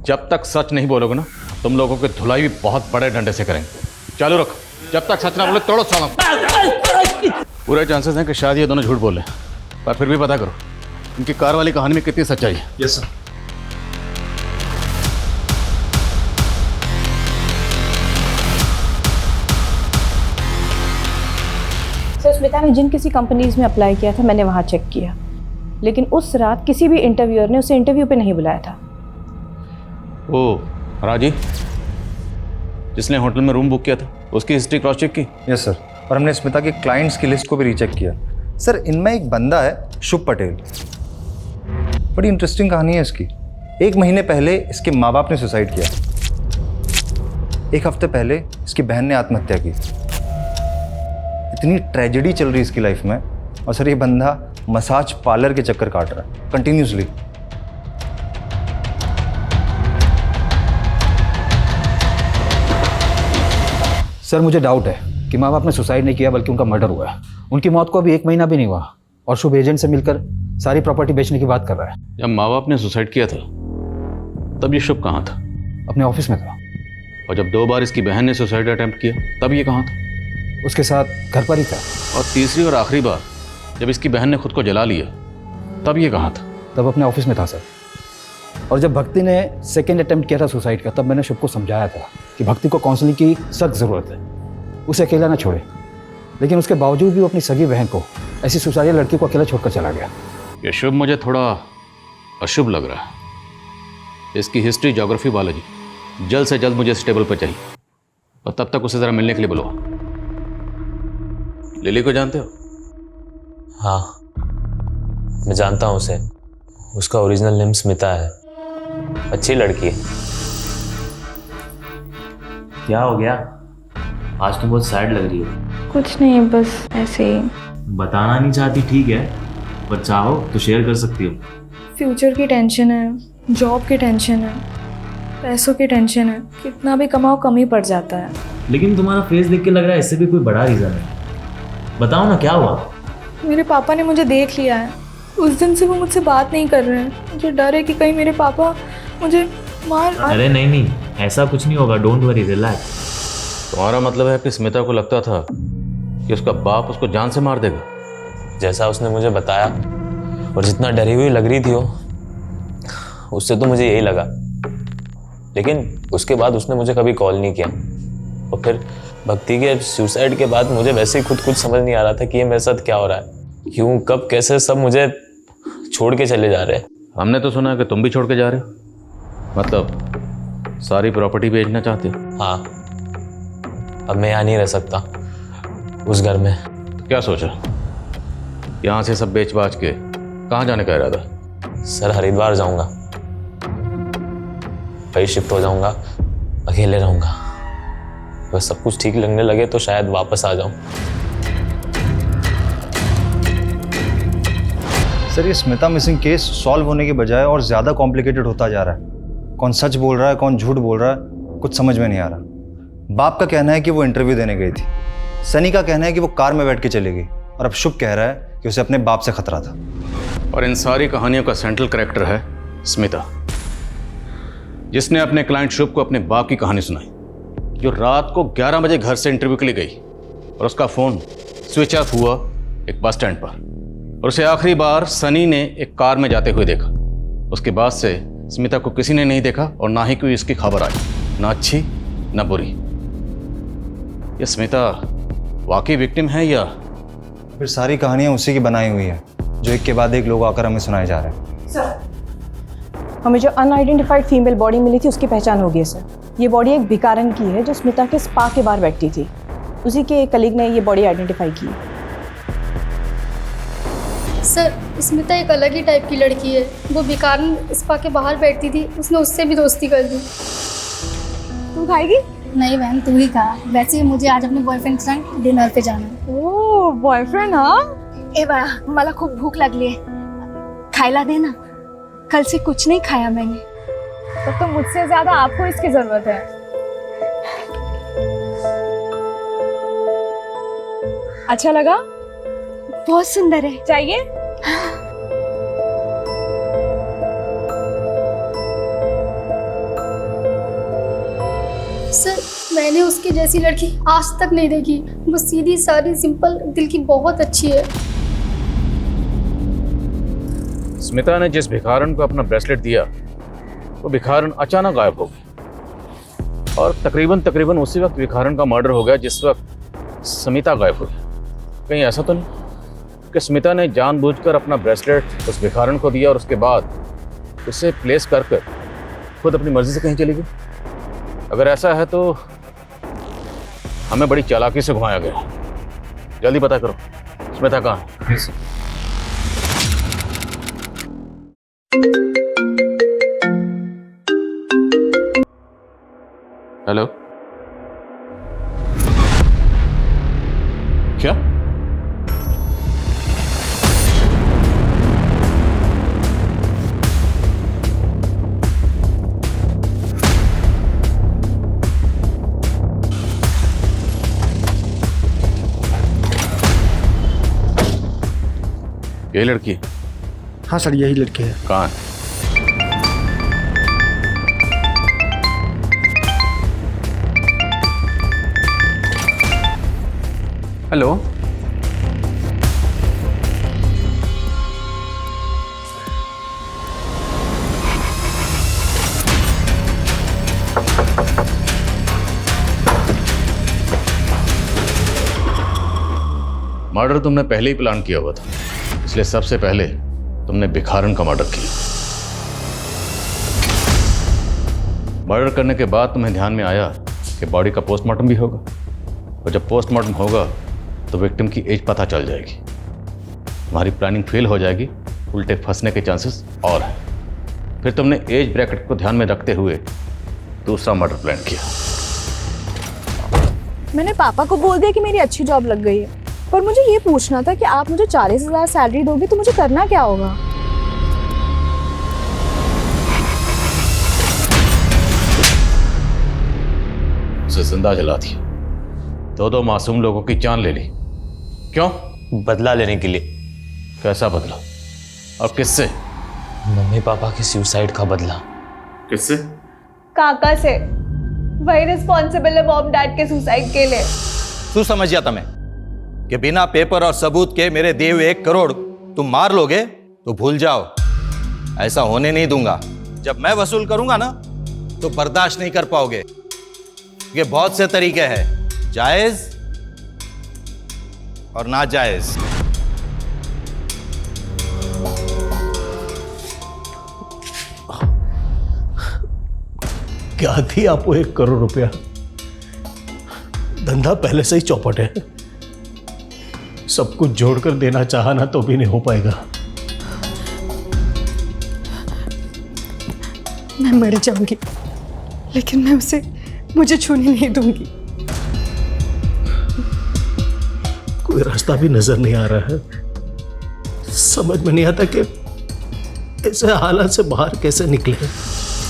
जब तक सच नहीं बोलोगे ना, तुम लोगों की धुलाई भी बहुत बड़े डंडे से करेंगे। चालू रखो, जब तक सच ना बोले तोड़ो सालों। पूरे चांसेस हैं कि शायद ये दोनों झूठ बोले, पर फिर भी पता करो इनकी कार वाली कहानी में कितनी सच्चाई है। Yes sir. स्मिता ने जिन किसी कंपनीज में अप्लाई किया था मैंने वहाँ चेक किया, लेकिन उस रात किसी भी इंटरव्यूअर ने उसे इंटरव्यू पे नहीं बुलाया था। ओ राजी, जिसने होटल में रूम बुक किया था, उसकी हिस्ट्री क्रॉस चेक की? यस सर, और हमने स्मिता के क्लाइंट्स की लिस्ट को भी रीचेक किया। सर, इनमें एक बंदा है शुभ पटेल, बड़ी इंटरेस्टिंग कहानी है इसकी। 1 महीने पहले इसके माँ बाप ने सुसाइड किया, 1 हफ्ते पहले इसकी बहन ने आत्महत्या की। इतनी ट्रेजेडी चल रही इसकी लाइफ में, और सर ये बंदा मसाज पार्लर के चक्कर काट रहा है कंटिन्यूसली। सर मुझे डाउट है कि माँ बाप ने सुसाइड नहीं किया बल्कि उनका मर्डर हुआ है। उनकी मौत को अभी 1 महीना भी नहीं हुआ और शुभ एजेंट से मिलकर सारी प्रॉपर्टी बेचने की बात कर रहा है। जब माँ बाप ने सुसाइड किया था तब ये शुभ कहाँ था? अपने ऑफिस में था। और जब 2 बार इसकी बहन ने सुसाइड अटेम्प्ट किया तब ये कहाँ था? उसके साथ घर पर ही था। और तीसरी और आखिरी बार जब इसकी बहन ने खुद को जला लिया तब ये कहाँ था? तब अपने ऑफिस में था सर। और जब भक्ति ने सेकेंड अटेम्प्ट किया था सुसाइड का, तब मैंने शुभ को समझाया था कि भक्ति को काउंसलिंग की सख्त ज़रूरत है, उसे अकेला ना छोड़े। लेकिन उसके बावजूद भी वो अपनी सगी बहन को, ऐसी सुसाइडल लड़की को अकेला छोड़कर चला गया। ये शुभ मुझे थोड़ा अशुभ लग रहा है। इसकी हिस्ट्री, ज्योग्राफी, बायोलॉजी जल्द से जल्द मुझे इस टेबल पर चाहिए, और तब तक उसे ज़रा मिलने के लिए बुलाओ। लिली को जानते हो? हाँ, मैं जानता हूँ उसे। उसका ओरिजिनल नेम स्मिता है। अच्छी लड़की है। क्या हो गया? आज तुम बहुत सैड लग रही हो। कुछ नहीं, बस ऐसे ही। बताना नहीं चाहती, ठीक है, पर चाहो तो शेयर कर सकती हो। फ्यूचर की टेंशन है, जॉब की टेंशन है, पैसों की टेंशन है। कितना भी कमाओ कम ही पड़ जाता है। लेकिन तुम्हारा फेस देख के लग रहा है इससे भी कोई बड़ा रीज़न है। बताओ ना, क्या हुआ? मेरे पापा ने मुझे देख लिया है। उस दिन से वो मुझसे बात नहीं कर रहे हैं। मुझे डर है कि कहीं मेरे पापा मुझे मार। अरे नहीं, ऐसा कुछ नहीं होगा। Don't worry, relax. तुम्हारा मतलब है कि स्मिता को लगता था कि उसका बाप उसको जान से मार देगा? जैसा उसने मुझे बताया और जितना डरी हुई लग रही थी वो, उससे तो मुझे यही लगा। लेकिन उसके बाद उसने मुझे कभी कॉल नहीं किया। और फिर भक्ति के सुसाइड के बाद मुझे वैसे ही खुद कुछ समझ नहीं आ रहा था कि ये मेरे साथ क्या हो रहा है, क्यों, कब, कैसे सब मुझे छोड़ के चले जा रहे हैं। हमने तो सुना है कि तुम भी छोड़ के जा रहे हो, मतलब सारी प्रॉपर्टी बेचना चाहते हो? हाँ, अब मैं यहाँ नहीं रह सकता उस घर में। तो क्या सोचा? यहाँ से सब बेच बाच के कहाँ जाने का इरादा? सर, हरिद्वार जाऊंगा, कहीं शिफ्ट हो जाऊंगा, अकेले रहूंगा। बस सब कुछ ठीक लगने लगे तो शायद वापस आ जाऊं। सर, ये स्मिता मिसिंग केस सॉल्व होने के बजाय और ज़्यादा कॉम्प्लिकेटेड होता जा रहा है। कौन सच बोल रहा है, कौन झूठ बोल रहा है, कुछ समझ में नहीं आ रहा। बाप का कहना है कि वो इंटरव्यू देने गई थी, सनी का कहना है कि वो कार में बैठ के चली गई, और अब शुभ कह रहा है कि उसे अपने बाप से खतरा था। और इन सारी कहानियों का सेंट्रल कैरेक्टर है स्मिता, जिसने अपने क्लाइंट शुभ को अपने बाप की कहानी सुनाई, जो रात को 11 बजे घर से इंटरव्यू के लिए गई और उसका फ़ोन स्विच ऑफ हुआ एक बस स्टैंड पर, और उसे आखिरी बार सनी ने एक कार में जाते हुए देखा। उसके बाद से स्मिता को किसी ने नहीं देखा और ना ही कोई इसकी खबर आई, ना अच्छी ना बुरी। ये स्मिता वाकई विक्टिम है या फिर सारी कहानियाँ उसी की बनाई हुई है, जो एक के बाद एक लोग आकर हमें सुनाए जा रहे हैं? सर, हमें जो अनआइडेंटिफाइड फीमेल बॉडी मिली थी उसकी पहचान हो गई है सर। ये बॉडी एक भिखारन की है जो स्मिता के स्पा के बाहर बैठती थी। उसी के एक कलीग ने ये बॉडी आइडेंटिफाई की। सर, स्मिता एक अलग ही टाइप की लड़की है। वो भिखारन स्पा के बाहर बैठती थी, उसने उससे भी दोस्ती कर दी। तुम खाएगी? नहीं बहन, तू ही खा। वैसे मुझे आज अपने बॉयफ्रेंड के साथ डिनर पे जाना है। ओह, बॉयफ्रेंड? हाँ, ए बा, मला खूप भूक लागली है, खायला दे ना। कल से कुछ नहीं खाया मैंने। तो मुझसे ज्यादा आपको इसकी जरूरत है। अच्छा लगा? बहुत सुंदर है। चाहिए? सर, मैंने उसकी जैसी लड़की आज तक नहीं देखी। वो सीधी सादी सिंपल दिल की बहुत अच्छी है। स्मिता ने जिस भिखारन को अपना ब्रेसलेट दिया, वो भिखारन अचानक गायब हो गई, और तकरीबन उसी वक्त भिखारन का मर्डर हो गया जिस वक्त स्मिता गायब हुई। कहीं ऐसा तो नहीं कि स्मिता ने जानबूझकर अपना ब्रेसलेट उस भिखारन को दिया और उसके बाद उसे प्लेस कर खुद अपनी मर्जी से कहीं चली गई? अगर ऐसा है तो हमें बड़ी चालाकी से घुमाया गया। जल्दी पता करो स्मिता कहाँ है। हेलो, क्या? ये लड़की है? हाँ सर, यही लड़की है। कहाँ है? हेलो, मर्डर तुमने पहले ही प्लान किया हुआ था, इसलिए सबसे पहले तुमने भिखारन का मर्डर किया। मर्डर करने के बाद तुम्हें ध्यान में आया कि बॉडी का पोस्टमार्टम भी होगा, और जब पोस्टमार्टम होगा तो विक्टिम की एज पता चल जाएगी। तुम्हारी प्लानिंग फेल हो जाएगी, उल्टे फंसने के चांसेस और हैं। फिर तुमने एज ब्रैकेट को ध्यान में रखते हुए दूसरा मर्डर प्लान किया। मैंने पापा को बोल दिया कि मेरी अच्छी जॉब लग गई है, पर मुझे ये पूछना था कि आप मुझे 40,000 सैलरी दोगे तो मुझे करना क्या होगा? उसे जिंदा जला दिया, दो मासूम लोगों की जान ले ली। क्यों? बदला लेने के लिए। कैसा बदला और किससे? मम्मी पापा के सुसाइड का बदला। किससे? काका से। वही रिस्पॉन्सिबल है मॉम डैड के सुसाइड के लिए। तू समझ जाता मैं कि बिना पेपर और सबूत के मेरे दिए हुए 1 करोड़ तुम मार लोगे तो भूल जाओ, ऐसा होने नहीं दूंगा। जब मैं वसूल करूंगा ना तो बर्दाश्त नहीं कर पाओगे। ये बहुत से तरीके हैं, जायज और नाजायज। क्या थी आपको 1 करोड़ रुपया? धंधा पहले से ही चौपट है, सब कुछ जोड़कर देना चाहा ना तो भी नहीं हो पाएगा। मैं मर जाऊंगी लेकिन मैं उसे मुझे छूने नहीं दूंगी। कोई रास्ता भी नजर नहीं आ रहा है, समझ में नहीं आता कि ऐसे हालात से बाहर कैसे निकले।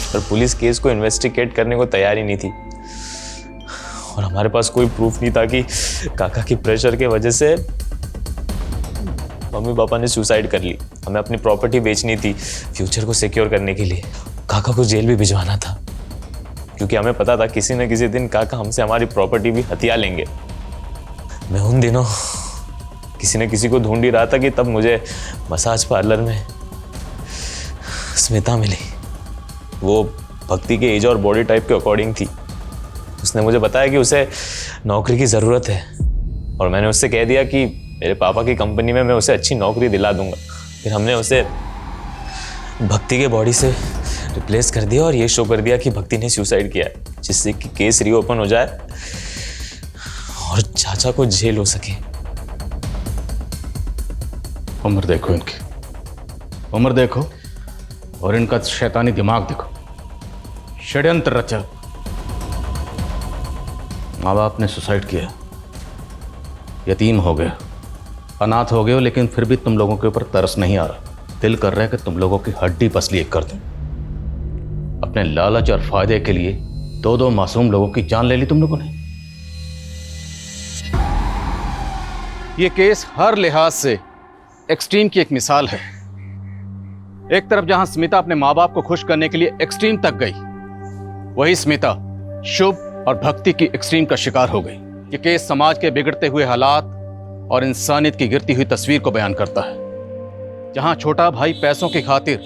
पर पुलिस केस को इन्वेस्टिगेट करने को तैयार ही नहीं थी, और हमारे पास कोई प्रूफ नहीं था कि काका की प्रेशर के वजह से मम्मी पापा ने सुसाइड कर ली। हमें अपनी प्रॉपर्टी बेचनी थी फ्यूचर को सिक्योर करने के लिए। काका को जेल भी भिजवाना था, क्योंकि हमें पता था किसी न किसी दिन काका हमसे हमारी प्रॉपर्टी भी हथिया लेंगे। मैं उन दिनों किसी न किसी को ढूंढ ही रहा था कि तब मुझे मसाज पार्लर में स्मिता मिली। वो भक्ति के एज और बॉडी टाइप के अकॉर्डिंग थी। उसने मुझे बताया कि उसे नौकरी की ज़रूरत है, और मैंने उससे कह दिया कि मेरे पापा की कंपनी में मैं उसे अच्छी नौकरी दिला दूंगा। फिर हमने उसे भक्ति के बॉडी से रिप्लेस कर दिया और ये शो कर दिया कि भक्ति ने सुसाइड किया है, जिससे कि केस रीओपन हो जाए और चाचा को जेल हो सके। उम्र देखो इनकी, उम्र देखो, और इनका शैतानी दिमाग देखो। षड्यंत्र रचा, माँ बाप ने सुसाइड किया, यतीम हो गए, अनाथ हो गए हो, लेकिन फिर भी तुम लोगों के ऊपर तरस नहीं आ रहा। दिल कर रहा है कि तुम लोगों की हड्डी पसली एक कर दूं। अपने लालच और फायदे के लिए 2 मासूम लोगों की जान ले ली तुम लोगों ने। यह केस हर लिहाज से एक्सट्रीम की एक मिसाल है। एक तरफ जहां स्मिता अपने माँ बाप को खुश करने के लिए एक्सट्रीम तक गई, वही स्मिता शुभ और भक्ति की एक्सट्रीम का शिकार हो गई। ये केस समाज के बिगड़ते हुए हालात और इंसानियत की गिरती हुई तस्वीर को बयान करता है, जहां छोटा भाई पैसों की खातिर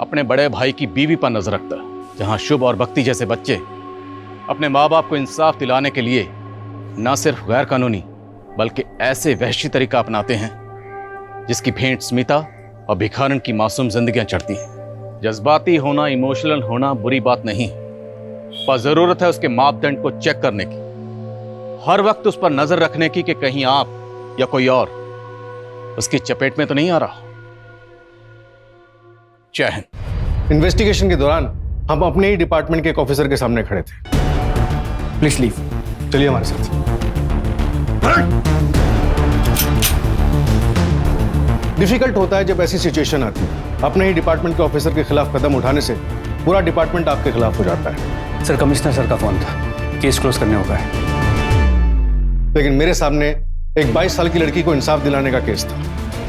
अपने बड़े भाई की बीवी पर नजर रखता है, जहां शुभ और भक्ति जैसे बच्चे अपने माँ बाप को इंसाफ दिलाने के लिए न सिर्फ गैर कानूनी बल्कि ऐसे वहशी तरीका अपनाते हैं जिसकी भेंट स्मिता और भिखारन की मासूम जिंदगियां चढ़ती हैं। जज्बाती होना, इमोशनल होना बुरी बात नहीं, पर जरूरत है उसके मापदंड को चेक करने की, हर वक्त उस पर नजर रखने की कि कहीं आप या कोई और उसकी चपेट में तो नहीं आ रहा। जय हिंद। इन्वेस्टिगेशन के दौरान हम अपने ही डिपार्टमेंट के एक ऑफिसर के सामने खड़े थे। प्लीज लीव, चलिए हमारे साथ। डिफिकल्ट होता है जब ऐसी सिचुएशन आती है। अपने ही डिपार्टमेंट के ऑफिसर के खिलाफ कदम उठाने से पूरा डिपार्टमेंट आपके खिलाफ हो जाता है। सर, कमिश्नर सर का फोन था, केस क्लोज करने होगा है। लेकिन मेरे सामने एक 22 साल की लड़की को इंसाफ दिलाने का केस था,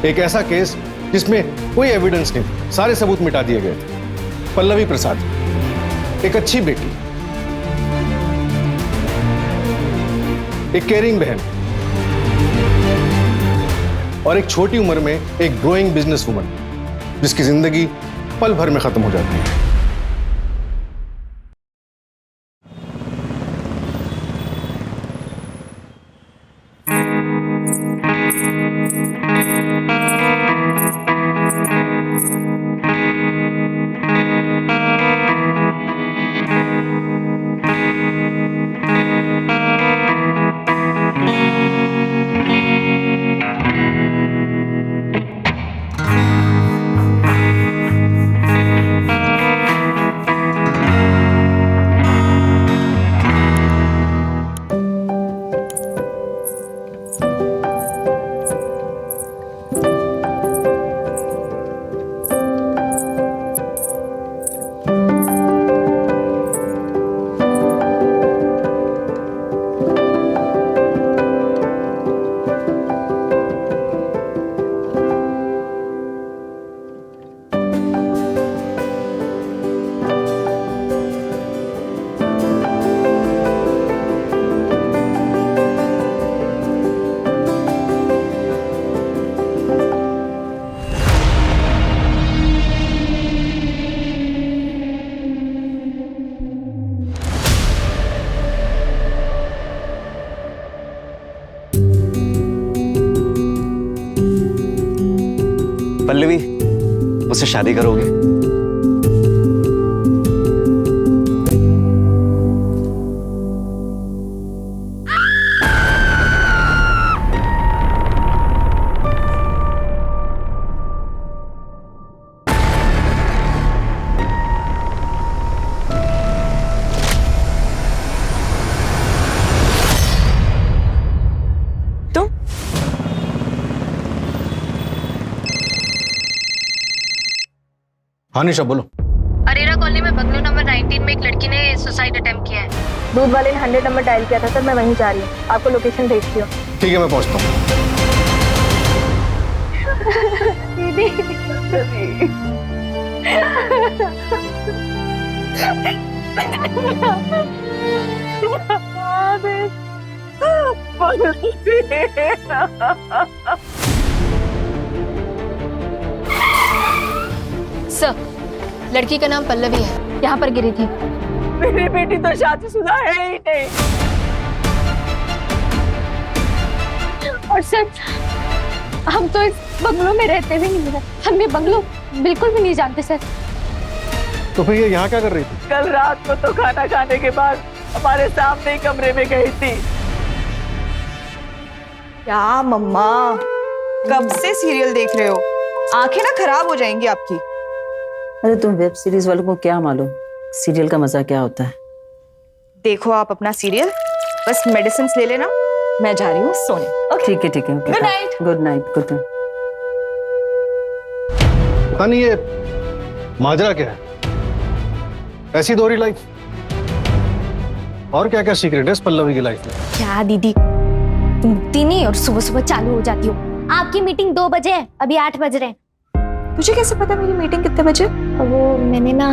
एक ऐसा केस जिसमें कोई एविडेंस नहीं, सारे सबूत मिटा दिए गए थे। पल्लवी प्रसाद, एक अच्छी बेटी, एक केयरिंग बहन और एक छोटी उम्र में एक ग्रोइंग बिजनेस वुमन, जिसकी जिंदगी पल भर में खत्म हो जाती है। पल्लवी, मुझसे शादी करोगे? हाँ निशा बोलो। अरेरा कॉलोनी में बंगलो नंबर 19 में एक लड़की ने सुसाइड अटेम्प्ट किया है। दूध वाले ने 100 नंबर डायल किया था सर, मैं वहीं जा रही हूँ, आपको लोकेशन भेजती हूँ। ठीक है, मैं पहुंचता हूँ। सर, लड़की का नाम पल्लवी है, यहाँ पर गिरी थी। मेरी बेटी तो शादीशुदा है ही नहीं। और सर, हम तो इस बंगलों में रहते भी नहीं है, हम ये बंगलो बिल्कुल भी नहीं जानते सर। तो फिर ये यहाँ क्या कर रही थी? कल रात को तो खाना खाने के बाद हमारे सामने ही कमरे में गई थी। क्या मम्मा, कब से सीरियल देख रहे हो? आंखें ना खराब हो जाएंगी आपकी। अरे तुम वेब सीरीज वालों को क्या मालूम सीरियल का मजा क्या होता है। देखो आप अपना सीरियल, बस मेडिसिन ले लेना, मैं जा रही हूँ सोने। ठीक है ठीक है। Good night. Good night. Good night. पता नहीं ये माजरा क्या है, ऐसी दोहरी लाइफ। और क्या क्या सीक्रेट है इस पल्लवी की लाइफ में? क्या दीदी, तुम दिन ही और सुबह सुबह चालू हो जाती हो। आपकी मीटिंग 2 बजे है, अभी 8 बज रहे हैं। तुझे कैसे पता मेरी मीटिंग कितने बजे? वो मैंने ना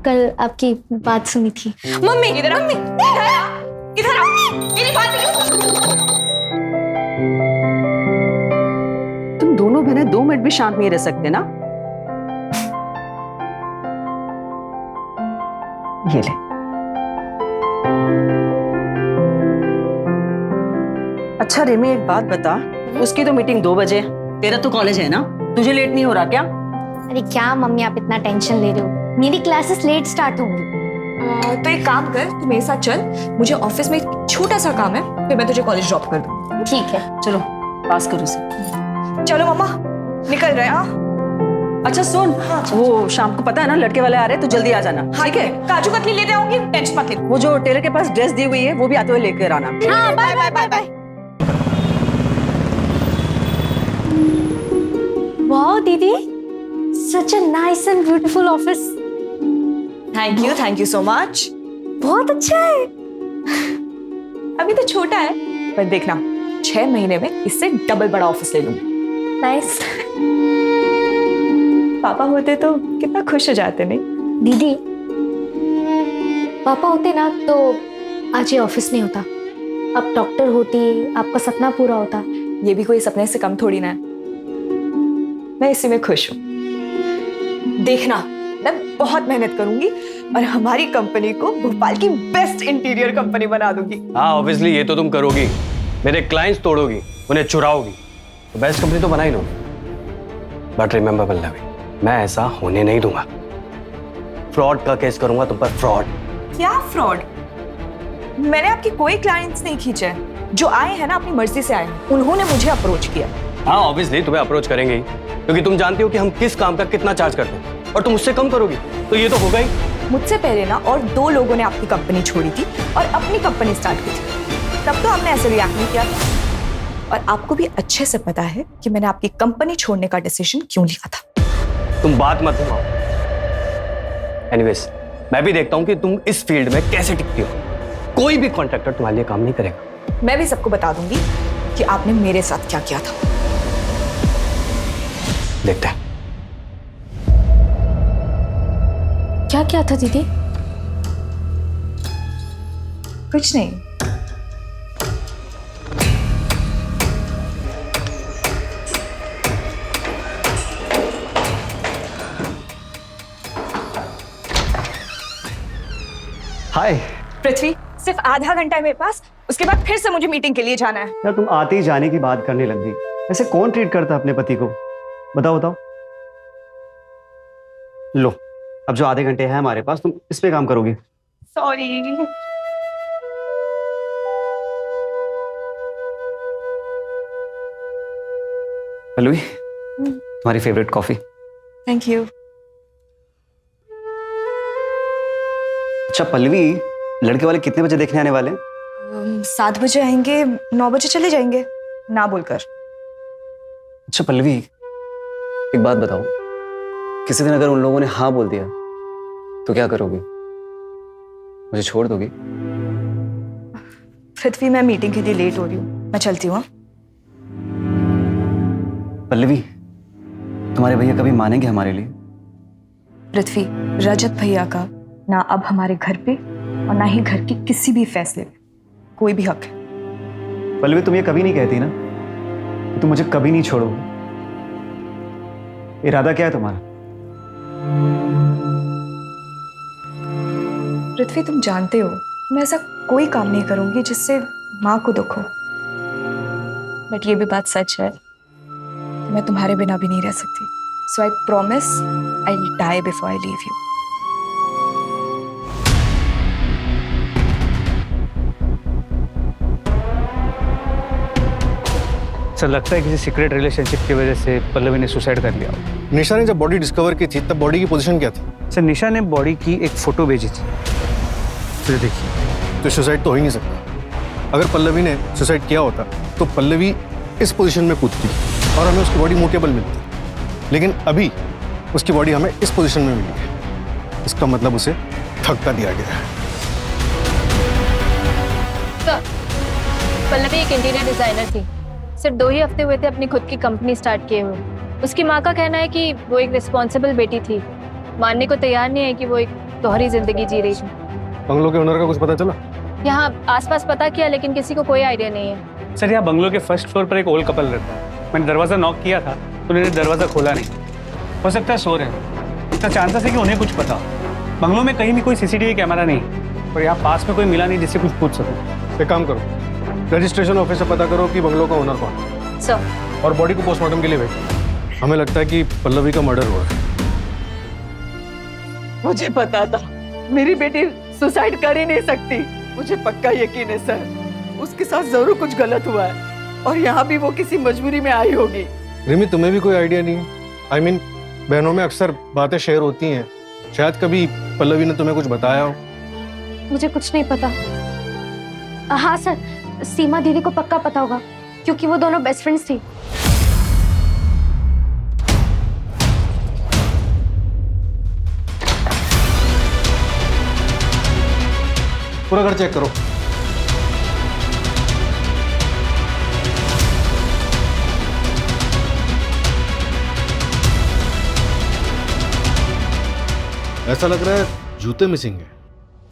कल आपकी बात सुनी थी। मम्मी इधर आ, मम्मी इधर आ, मेरी बात तुम दोनों बहनें 2 मिनट भी शांत नहीं रह सकते ना। ये ले। अच्छा रेमी, एक बात बता, उसकी तो मीटिंग 2 बजे, तेरा तो कॉलेज है ना, तुझे लेट नहीं हो रहा क्या? अरे क्या मम्मी, आप इतना टेंशन ले रहे हो, मेरी क्लासेस लेट स्टार्ट होंगी। तो एक काम कर, तू मेरे साथ चल, मुझे ऑफिस में एक छोटा सा काम है, फिर मैं तुझे कॉलेज ड्रॉप कर दूँ। ठीक है, चलो पास करो उसे। चलो मम्मा, निकल रहे हैं। अच्छा सुन, वो शाम को पता है ना लड़के वाले आ रहे हैं, तो जल्दी आ जाना। ठीक है? काजू कतली लेते आऊंगी, टेंशन मत ले। वो जो टेलर के पास ड्रेस दी हुई है वो भी आते हुए लेकर आना। हाँ, bye bye bye bye. Wow दीदी, such a nice and beautiful office. Thank you so much. बहुत अच्छा है। अभी तो छोटा है, पर देखना 6 महीने में इससे डबल बड़ा ऑफिस ले लूंगी। नाइस। पापा होते तो कितना खुश हो जाते। नहीं दीदी, पापा होते ना तो आज ये ऑफिस नहीं होता, अब डॉक्टर होती, आपका सपना पूरा होता। ये भी कोई सपने से कम थोड़ी ना है, मैं इसी में खुश हूँ। देखना, मैं बहुत मेहनत करूंगी और हमारी कंपनी को भोपाल की बेस्ट इंटीरियर कंपनी बना दूंगी। हाँ ऑब्वियसली ये तो तुम करोगी, मेरे क्लाइंट्स तोड़ोगी, उन्हें चुराओगी, तो बेस्ट कंपनी तो बना ही लो। बट रिमेंबर पल्लवी, मैं ऐसा होने नहीं दूंगा। फ्रॉड का केस करूंगा तुम पर, फ्रॉड। क्या फ्रॉड? मैंने आपकी कोई क्लाइंट्स नहीं खींचे, जो आए हैं ना अपनी मर्जी से आए हैं, उन्होंने मुझे अप्रोच किया। हाँ ऑब्वियसली तुम्हें अप्रोच करेंगे ही, क्योंकि तुम जानती हो कि हम किस काम का कितना चार्ज करते हैं, और तुम उससे कम करोगी तो ये तो होगा ही। मुझसे पहले ना और 2 लोगों ने आपकी कंपनी छोड़ी थी और अपनी कंपनी स्टार्ट की थी, तब तो हमने ऐसे रिएक्ट नहीं किया था। और आपको भी अच्छे से पता है कि मैंने आपकी कंपनी छोड़ने का डिसीजन क्यों लिया था। तुम बात मत घुमाओ। एनीवेज, मैं भी देखता हूं कि तुम इस फील्ड में कैसे टिकती हो। कोई भी कॉन्ट्रैक्टर तुम्हारे लिए काम नहीं करेगा। मैं भी सबको बता दूंगी कि आपने मेरे साथ क्या किया था। देखते हैं। क्या था दीदी? कुछ नहीं। हाय पृथ्वी, सिर्फ आधा घंटा है मेरे पास, उसके बाद फिर से मुझे मीटिंग के लिए जाना है। यार तुम आते ही जाने की बात करने लग गई। ऐसे कौन ट्रीट करता अपने पति को? बताओ बताओ। लो, अब जो आधे घंटे हैं हमारे पास, तुम इस पे काम करोगे। सॉरी। पल्लवी, तुम्हारी फेवरेट कॉफी। Thank you. अच्छा पल्लवी, लड़के वाले कितने बजे देखने आने वाले हैं? 7 बजे आएंगे, 9 बजे चले जाएंगे, ना बोलकर। अच्छा पल्लवी, एक बात बताओ, किसी दिन अगर उन लोगों ने हाँ बोल दिया तो क्या करोगी? मुझे छोड़ दोगी? पृथ्वी, मैं मीटिंग के लिए लेट हो रही हूँ, मैं चलती हूँ। पल्लवी, तुम्हारे भैया कभी मानेंगे हमारे लिए? पृथ्वी, रजत भैया का ना अब हमारे घर पे और ना ही घर के किसी भी फैसले पे कोई भी हक है। पल्लवी, तुम ये कभी नहीं कहती ना कि तुम मुझे कभी नहीं छोड़ोगे। इरादा क्या है तुम्हारा? पृथ्वी, तुम जानते हो मैं ऐसा कोई काम नहीं करूंगी जिससे माँ को दुख हो, बट ये भी बात सच है, मैं तुम्हारे बिना भी नहीं रह सकती। So I promise I will die before I leave you. Sir, लगता है किसी सीक्रेट रिलेशनशिप की वजह से पल्लवी ने सुसाइड कर लिया। निशा ने जब बॉडी डिस्कवर की थी तब बॉडी की पोजीशन क्या थी? सर, निशा ने बॉडी की एक फोटो भेजी थी, फिर देखिए। तो सुसाइड तो हो ही नहीं सकता। अगर पल्लवी ने सुसाइड किया होता तो पल्लवी इस पोजीशन में कूदती और हमें उसकी बॉडी मूवेबल मिलती, लेकिन अभी उसकी बॉडी हमें इस पोजीशन में मिली है। इसका मतलब उसे धक्का दिया गया है। पल्लवी एक इंटीरियर डिजाइनर थी, सिर्फ 2 ही हफ्ते हुए थे अपनी खुद की कंपनी स्टार्ट किए हुए। उसकी माँ का कहना है कि वो एक रिस्पॉन्सिबल बेटी थी, मानने को तैयार नहीं है कि वो एक दोहरी जिंदगी जी रही थी। बंगलो के ओनर का कुछ पता चला? यहाँ आसपास पता किया लेकिन किसी को कोई आइडिया नहीं है। सर, यहाँ बंगलो के फर्स्ट फ्लोर पर एक ओल्ड कपल रहता है। मैंने दरवाजा नॉक किया था तो उन्होंने दरवाजा खोला नहीं। हो सकता है सो रहे हैं, इसका चांसेस है कि उन्हें कुछ पता। बंगलो में कहीं भी कोई सीसीटीवी कैमरा नहीं और यहाँ पास में कोई मिला नहीं जिससे कुछ पूछ सको। एक काम करो, रजिस्ट्रेशन ऑफिस से पता करो कि बंगलो का ओनर कौन है सर, और बॉडी को पोस्टमार्टम के लिए भेजो। हमें लगता है कि पल्लवी का मर्डर हुआ है। मुझे पता था मेरी बेटी सुसाइड कर ही नहीं सकती। मुझे पक्का यकीन है सर, उसके साथ जरूर कुछ गलत हुआ है और यहाँ भी वो किसी मजबूरी में आई होगी। रिमी, तुम्हें भी कोई आइडिया नहीं है? I mean, बहनों में अक्सर बातें शेयर होती हैं, शायद कभी पल्लवी ने तुम्हें कुछ बताया हो। मुझे कुछ नहीं पता। हाँ सर, सीमा दीदी को पक्का पता होगा क्योंकि वो दोनों बेस्ट फ्रेंड्स थी। पूरा घर चेक करो। ऐसा लग रहा है जूते मिसिंग है,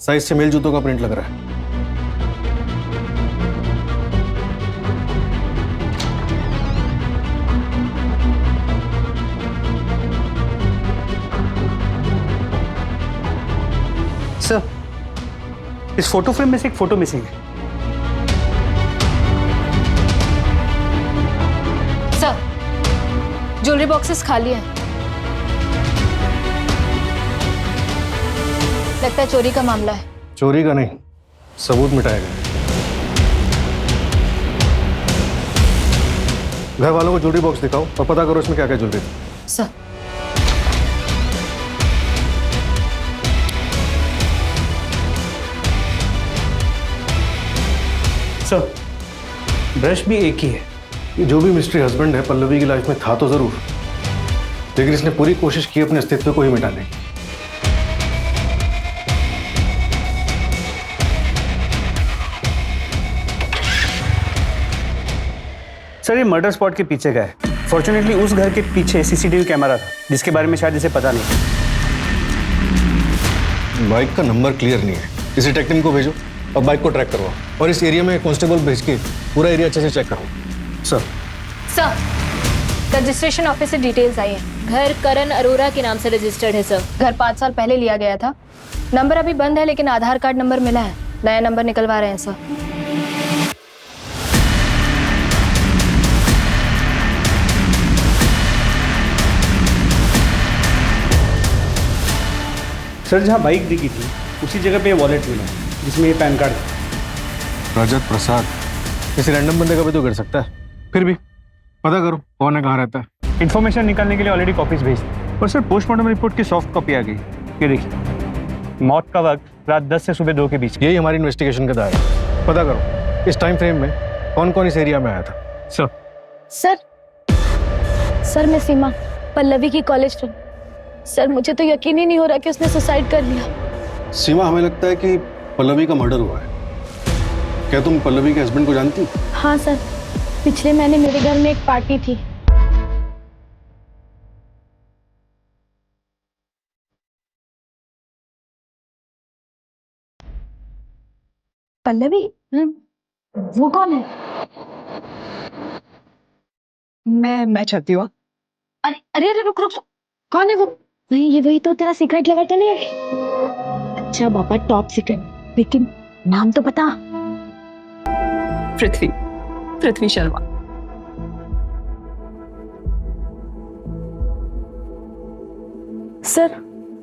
साइज से मेल जूतों का प्रिंट लग रहा है। सर, इस फोटो फ्रेम में से एक फोटो मिसिंग है। सर, ज्वेलरी बॉक्सेस खाली हैं। लगता है चोरी का मामला है। चोरी का नहीं, सबूत मिटाया गया। घर वालों को ज्वेलरी बॉक्स दिखाओ और पता करो इसमें क्या क्या ज्वेलरी थी। सर, सर, ब्रश भी एक ही है। ये जो भी मिस्ट्री हस्बैंड है पल्लवी की लाइफ में था तो जरूर, लेकिन इसने पूरी कोशिश की अपने अस्तित्व को ही मिटाने की। सर, ये मर्डर स्पॉट के पीछे का है। फॉर्चुनेटली उस घर के पीछे सीसीटीवी कैमरा था जिसके बारे में शायद इसे पता नहीं। बाइक का नंबर क्लियर नहीं है, इस डिटेक्टिव को भेजो और बाइक को ट्रैक करवाओ और इस एरिया में कांस्टेबल भेज के पूरा एरिया अच्छे से चेक करो। सर, रजिस्ट्रेशन ऑफिस से डिटेल्स आई है। घर करण अरोरा के नाम से रजिस्टर्ड है सर। घर 5 साल पहले लिया गया था। नंबर अभी बंद है लेकिन आधार कार्ड नंबर मिला है। नया नंबर निकलवा रहे हैं सर। सर जहाँ बाइक दिखी थी उसी जगह पे वॉलेट मिला जिसमें ये पैन कार्ड था। रजत प्रसाद किसी रैंडम बंदे का भी तो कर सकता है। फिर भी पता करो कौन है, कहाँ रहता है। इन्फॉर्मेशन निकालने के लिए ऑलरेडी कॉपीज भेज दी और सर पोस्टमार्टम रिपोर्ट की सॉफ्ट कॉपी आ गई। ये देखिए, मौत का वक्त रात 10 से सुबह 2 के बीच। यही हमारी इन्वेस्टिगेशन का दायरा। पता करो इस टाइम फ्रेम में कौन कौन इस एरिया में आया था। सर मैं सीमा, पल्लवी की कॉलेज फ्रेंड। सर मुझे तो यकीन ही नहीं हो रहा कि उसने सुसाइड कर लिया। सीमा, हमें लगता है कि पल्लवी का मर्डर हुआ है। क्या तुम पल्लवी के हस्बैंड को जानती? हाँ सर, पिछले महीने मेरे घर में एक पार्टी थी। पल्लवी? वो कौन है? मैं चाहती हूँ। अरे अरे अरे रुक रुक, कौन है वो? नहीं ये वही तो तेरा सीक्रेट लवर तो नहीं है? अच्छा बाबा, टॉप सीक्रेट, लेकिन नाम तो बता। पृथ्वी शर्मा। सर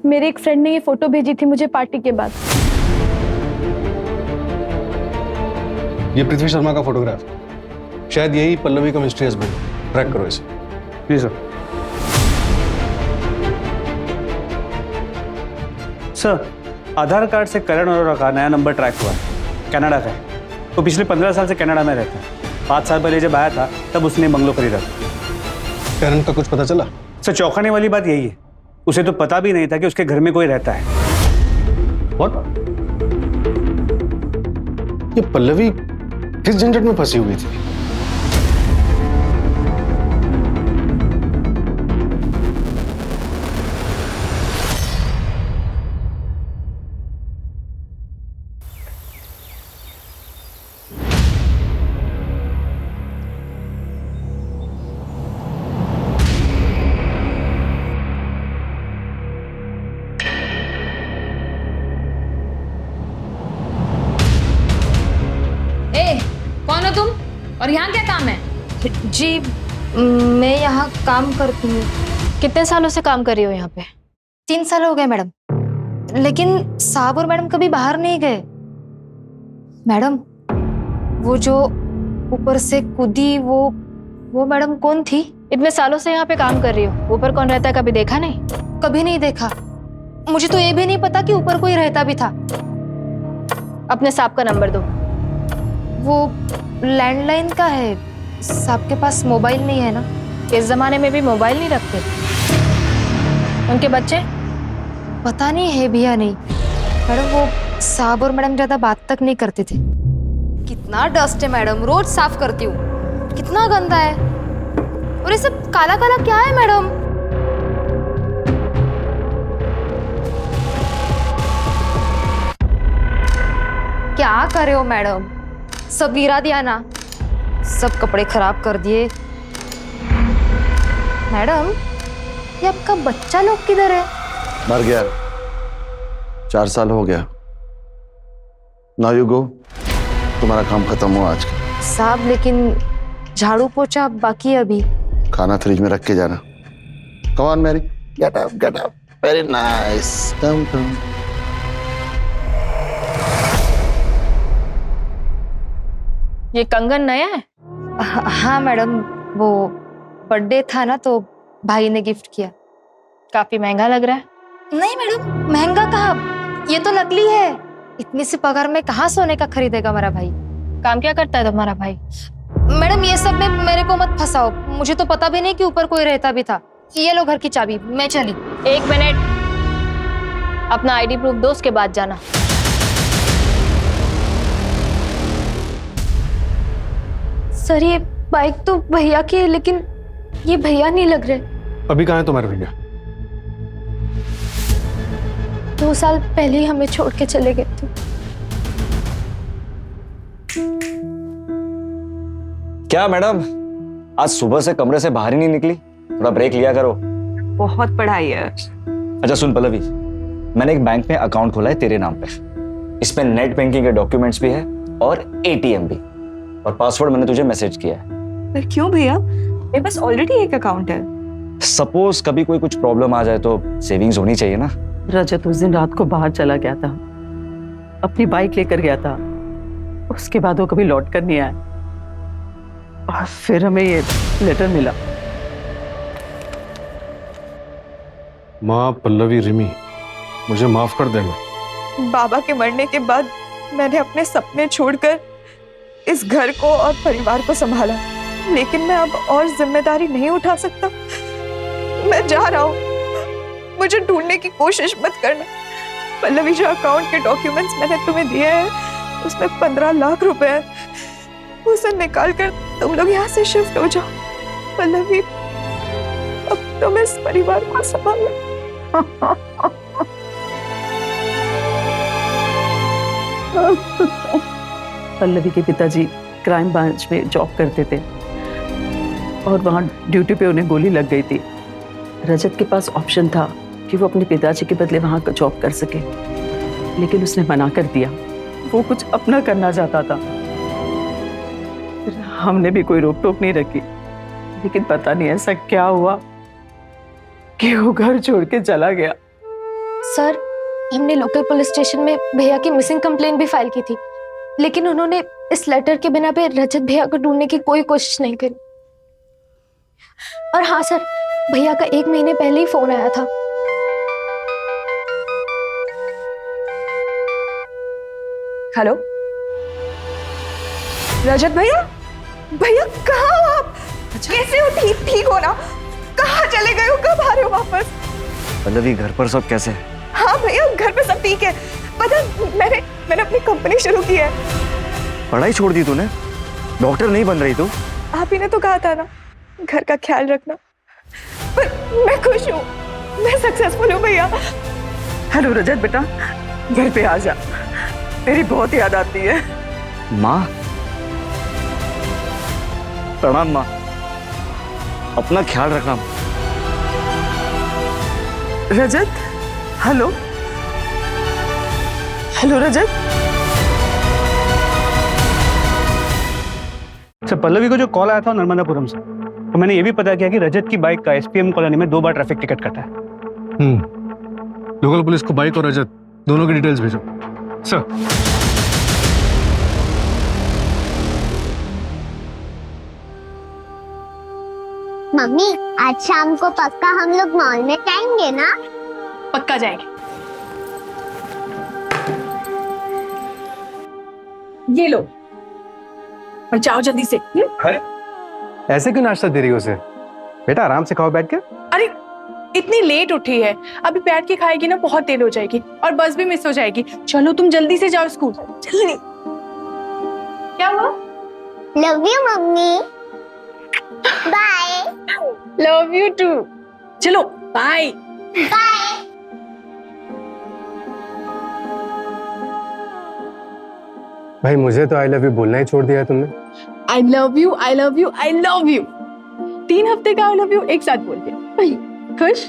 मेरे एक फ्रेंड ने ये फोटो भेजी थी मुझे पार्टी के बाद। ये पृथ्वी शर्मा का फोटोग्राफ, शायद यही पल्लवी का मिस्ट्रियस हस्बैंड। ट्रैक करो इसे। जी सर। सर आधार कार्ड से करण अरोरा का नया नंबर ट्रैक हुआ है, कनाडा का है। वो पिछले 15 साल से कनाडा में रहता है। 5 साल पहले जब आया था तब उसने बंगलो खरीदा था। करण का कुछ पता चला? सर चौंकाने वाली बात यही है, उसे तो पता भी नहीं था कि उसके घर में कोई रहता है। What? ये पल्लवी किस झंझट में फंसी हुई थी? कौन हो तुम और यहाँ क्या काम है? जी मैं यहाँ काम करती हूँ। कितने सालों से काम कर रही हो यहाँ पे? 3 साल हो गए मैडम, लेकिन साहब और मैडम कभी बाहर नहीं गए। मैडम वो जो ऊपर से कूदी वो मैडम कौन थी? इतने सालों से यहाँ पे काम कर रही हो, ऊपर कौन रहता है कभी देखा नहीं? कभी नहीं देखा। मुझे तो ये भी नहीं पता कि ऊपर कोई रहता भी था। अपने साहब का नंबर दो। वो लैंडलाइन का है, साहब के पास मोबाइल नहीं है ना। इस जमाने में भी मोबाइल नहीं रखते। उनके बच्चे? पता नहीं है भी या नहीं। मैडम वो साहब और मैडम ज्यादा बात तक नहीं करते थे। कितना डस्ट है मैडम, रोज साफ करती हूँ। कितना गंदा है, और ये सब काला काला क्या है मैडम? क्या कर रहे हो मैडम? सब गिरा दिया ना, सब कपड़े खराब कर दिए। मैडम ये आपका बच्चा लोग किधर है? मर गया, 4 साल हो गया। नाउ यू गो, तुम्हारा काम खत्म हुआ आज का। साहब लेकिन झाड़ू पोछा बाकी है अभी। खाना फ्रिज में रख के जाना। Come on Mary, get up get up. Very nice, come come. ये कंगन नया है? हाँ मैडम, वो बर्थडे था ना तो भाई ने गिफ्ट किया। काफी महंगा लग रहा है। नहीं मैडम, महंगा कहाँ, ये तो नकली है। इतनी सी पगार में कहाँ सोने का खरीदेगा हमारा भाई। काम क्या करता है तुम्हारा भाई? मैडम ये सब में मेरे को मत फंसाओ, मुझे तो पता भी नहीं कि ऊपर कोई रहता भी था। ये लो घर की चाबी, मैं चली। 1 मिनट, अपना आईडी प्रूफ दो, उसके बाद जाना। सर ये बाइक तो भैया की है, लेकिन ये भैया नहीं लग रहे। अभी कहाँ है तुम्हारे भैया? 2 साल पहले ही हमें छोड़ के चले गए थे। क्या मैडम, आज सुबह से कमरे से बाहर ही नहीं निकली? थोड़ा ब्रेक लिया करो। बहुत पढ़ाई है। अच्छा सुन पल्लवी, मैंने एक बैंक में अकाउंट खोला है तेरे नाम पे। इसमें नेट बैंकिंग के डॉक्यूमेंट्स भी है और एटीएम भी, और पासवर्ड मैंने तुझे मैसेज किया है। पर क्यों भैया, मेरे पास ऑलरेडी एक अकाउंट है। सपोज कभी कोई कुछ प्रॉब्लम आ जाए तो सेविंग्स होनी चाहिए ना। रजत उस दिन रात को बाहर चला गया था, अपनी बाइक लेकर गया था। उसके बाद वो कभी लौट कर नहीं आया और फिर हमें ये लेटर मिला। माँ पल्लवी, रिमी, मुझे माफ कर देना। बाबा के मरने के बाद मैंने अपने सपने छोड़कर इस घर को और परिवार को संभाला, लेकिन मैं अब और जिम्मेदारी नहीं उठा सकता। मैं जा रहा हूँ, मुझे ढूंढने की कोशिश मत करना। पल्लवी, जो अकाउंट के डॉक्यूमेंट्स मैंने तुम्हें दिए हैं उसमें 15 लाख रुपए हैं, उसे निकाल कर तुम लोग यहाँ से शिफ्ट हो जाओ। पल्लवी, अब तुम इस परिवार को संभालो। पल्लवी के पिताजी क्राइम ब्रांच में जॉब करते थे और वहाँ ड्यूटी पे उन्हें गोली लग गई थी। रजत के पास ऑप्शन था कि वो अपने पिताजी के बदले वहाँ जॉब कर सके, लेकिन उसने मना कर दिया। वो कुछ अपना करना चाहता था। हमने भी कोई रोक टोक नहीं रखी, लेकिन पता नहीं ऐसा क्या हुआ कि वो घर छोड़ के चला गया। सर, हमने लोकल पुलिस स्टेशन में भैया की मिसिंग कंप्लेंट भी फाइल की थी, लेकिन उन्होंने इस लेटर के बिना पे रजत भैया को ढूंढने की कोई कोशिश नहीं करी। और हाँ सर, भैया का 1 महीने पहले ही फोन आया था। हेलो रजत भैया, भैया कहाँ हो आप? कैसे हो? ठीक हो ना? कहाँ चले गए हो? कब आ रहे हो वापस? पल्लवी, घर पर सब कैसे है? हाँ भैया, घर पे सब ठीक है। पता है, मैंने अपनी कंपनी शुरू की है। पढ़ाई छोड़ दी तूने? डॉक्टर नहीं बन रही तू? आप ही ने तो कहा था ना, घर का ख्याल रखना। पर मैं खुश हूँ, मैं सक्सेसफुल हूँ भैया। हेलो रजत बेटा, घर पे आ जा, तेरी बहुत याद आती है। माँ, प्रणाम माँ, अपना ख्याल रखना। रजत, हेलो हेलो रजत। अच्छा, पल्लवी को जो कॉल आया था नर्मदापुरम से, तो मैंने ये भी पता किया कि रजत की बाइक का एसपीएम कॉलोनी में 2 बार ट्रैफिक टिकट कटा है। लोकल पुलिस को बाइक और रजत दोनों की डिटेल्स भेजो सर। मम्मी, आज शाम को पक्का हम लोग मॉल में जाएंगे ना? पक्का जाएंगे। ये लो और जाओ जल्दी से। अरे ऐसे क्यों नाश्ता दे रही हो उसे? बेटा आराम से खाओ बैठ के। अरे इतनी लेट उठी है, अभी बैठ के खाएगी ना बहुत देर हो जाएगी और बस भी मिस हो जाएगी। चलो तुम जल्दी से जाओ स्कूल, जल्दी। क्या हुआ? Love you mummy. Bye. Love you too. चलो बाय। बाय। भाई मुझे तो आई लव यू बोलना ही छोड़ दिया तुमने। आई love you, I love you, I love you. 3 हफ्ते का आई लव यू एक साथ बोल दिया। खुश?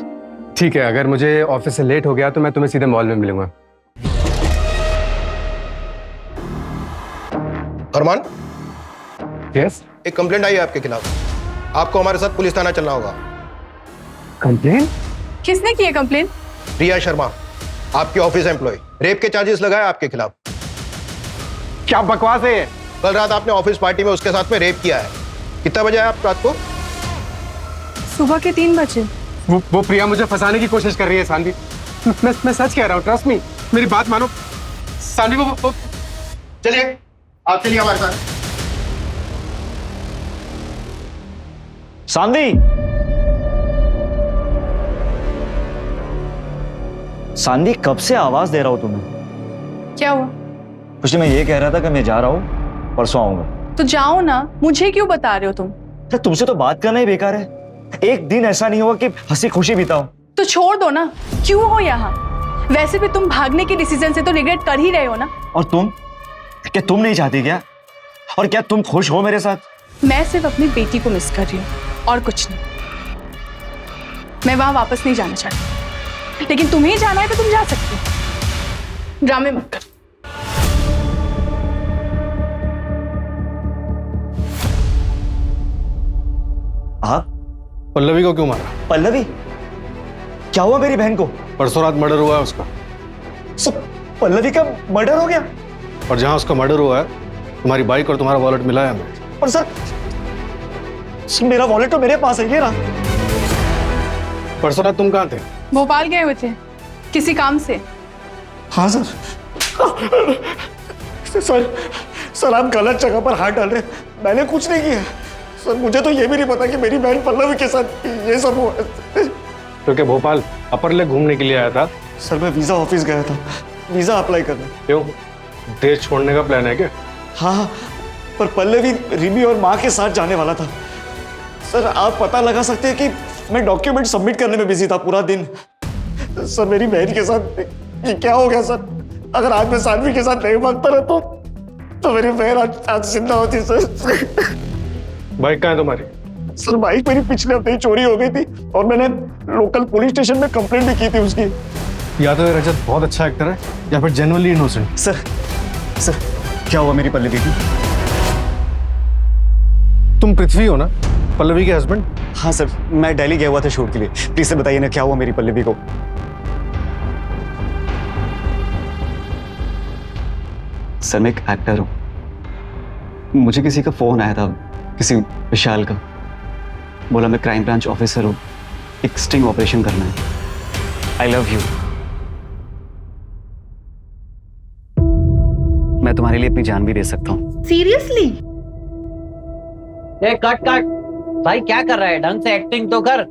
ठीक है, अगर मुझे ऑफिस से लेट हो गया तो मैं तुम्हें सीधे मॉल में मिलूंगा। अरमान, यस, एक कंप्लेंट आई है आपके खिलाफ। आपको हमारे साथ पुलिस थाना चलना होगा। कंप्लेन? किसने की है कंप्लेन? रिया शर्मा, आपके ऑफिस एम्प्लॉय, रेप के चार्जेस लगाए आपके खिलाफ। क्या बकवास है ये? कल रात आपने ऑफिस पार्टी में उसके साथ में रेप किया है। कितना बजे आए आप रात को? सुबह के 3 बजे। वो प्रिया मुझे फंसाने की कोशिश कर रही है सानवी। मैं सच कह रहा हूँ, ट्रस्ट मी, मेरी बात मानो सानवी। वो चलिए, आप चलिए हमारे साथ। सानवी, सानवी कब से आवाज दे रहा हूं तुम्हें? क्या हुआ? कुछ नहीं, मैं ये कह रहा था कि मैं जा रहा हूँ, परसों आऊंगा। तो जाओ ना, मुझे क्यों बता रहे हो तुम? अरे तुमसे तो बात करना ही बेकार है। एक दिन ऐसा नहीं होगा कि हंसी खुशी बिताओ। तो छोड़ दो ना, क्यों हो यहाँ? वैसे भी तुम भागने के डिसीजन से तो रिग्रेट कर ही रहे हो ना। और तुम, क्या तुम नहीं चाहती क्या? और क्या तुम खुश हो मेरे साथ? मैं सिर्फ अपनी बेटी को मिस कर रही हूँ और कुछ नहीं। मैं वहां वापस नहीं जाना चाहती, लेकिन तुम्हें जाना है तो तुम जा सकती हो। ड्रामे मत कर। आप पल्लवी को क्यों मारा? पल्लवी? क्या हुआ मेरी बहन को? परसों रात मर्डर हुआ है उसका। सर पल्लवी का मर्डर हो गया? और जहां उसका मर्डर हुआ है तुम्हारी बाइक और तुम्हारा वॉलेट मिला है हमें। और सर मेरा वॉलेट तो मेरे पास है, ये रहा। परसों रात तुम कहाँ थे? भोपाल गए हुए थे किसी काम से। हाँ सर। सर आप गलत जगह पर हाथ डाल रहे हैं, मैंने कुछ नहीं किया। सर मुझे तो ये भी नहीं पता कि मेरी बहन पल्लवी के साथ ये सब हुआ। तो क्या भोपाल अपर लेक घूमने के लिए आया था? सर मैं वीजा ऑफिस गया था, वीजा अप्लाई करने। क्यों, देश छोड़ने का प्लान है क्या? हाँ, पर पल्लवी रिमी और माँ के साथ जाने वाला था। सर आप पता लगा सकते हैं कि मैं डॉक्यूमेंट सबमिट करने में बिजी था पूरा दिन। सर मेरी बहन के साथ ये क्या हो गया सर? अगर आज मैं सानवी के साथ नहीं भागता रहता तो मेरी बहन आज जिंदा होती। सर बाइक कहाँ है तुम्हारी? सर बाइक मेरी पिछले हफ्ते ही चोरी हो गई थी और मैंने लोकल पुलिस स्टेशन में कंप्लेंट भी की थी उसकी। या तो ये रजत बहुत अच्छा एक्टर है या फिर जेन्युइनली इनोसेंट। सर क्या हुआ मेरी पल्लवी की? तुम पृथ्वी हो ना, पल्लवी के हस्बैंड? हाँ सर, मैं दिल्ली गया हुआ था शूट के लिए। प्लीज से बताइए ना क्या हुआ मेरी पल्लवी को। सर मैं एक एक्टर हूँ, मुझे किसी का फोन आया था, किसी विशाल का। बोला मैं क्राइम ब्रांच ऑफिसर हूँ, एक स्टिंग ऑपरेशन करना है। आई लव यू। मैं तुम्हारे लिए अपनी जान भी दे सकता हूँ। सीरियसली? कट भाई, क्या कर रहा है? ढंग से एक्टिंग तो कर।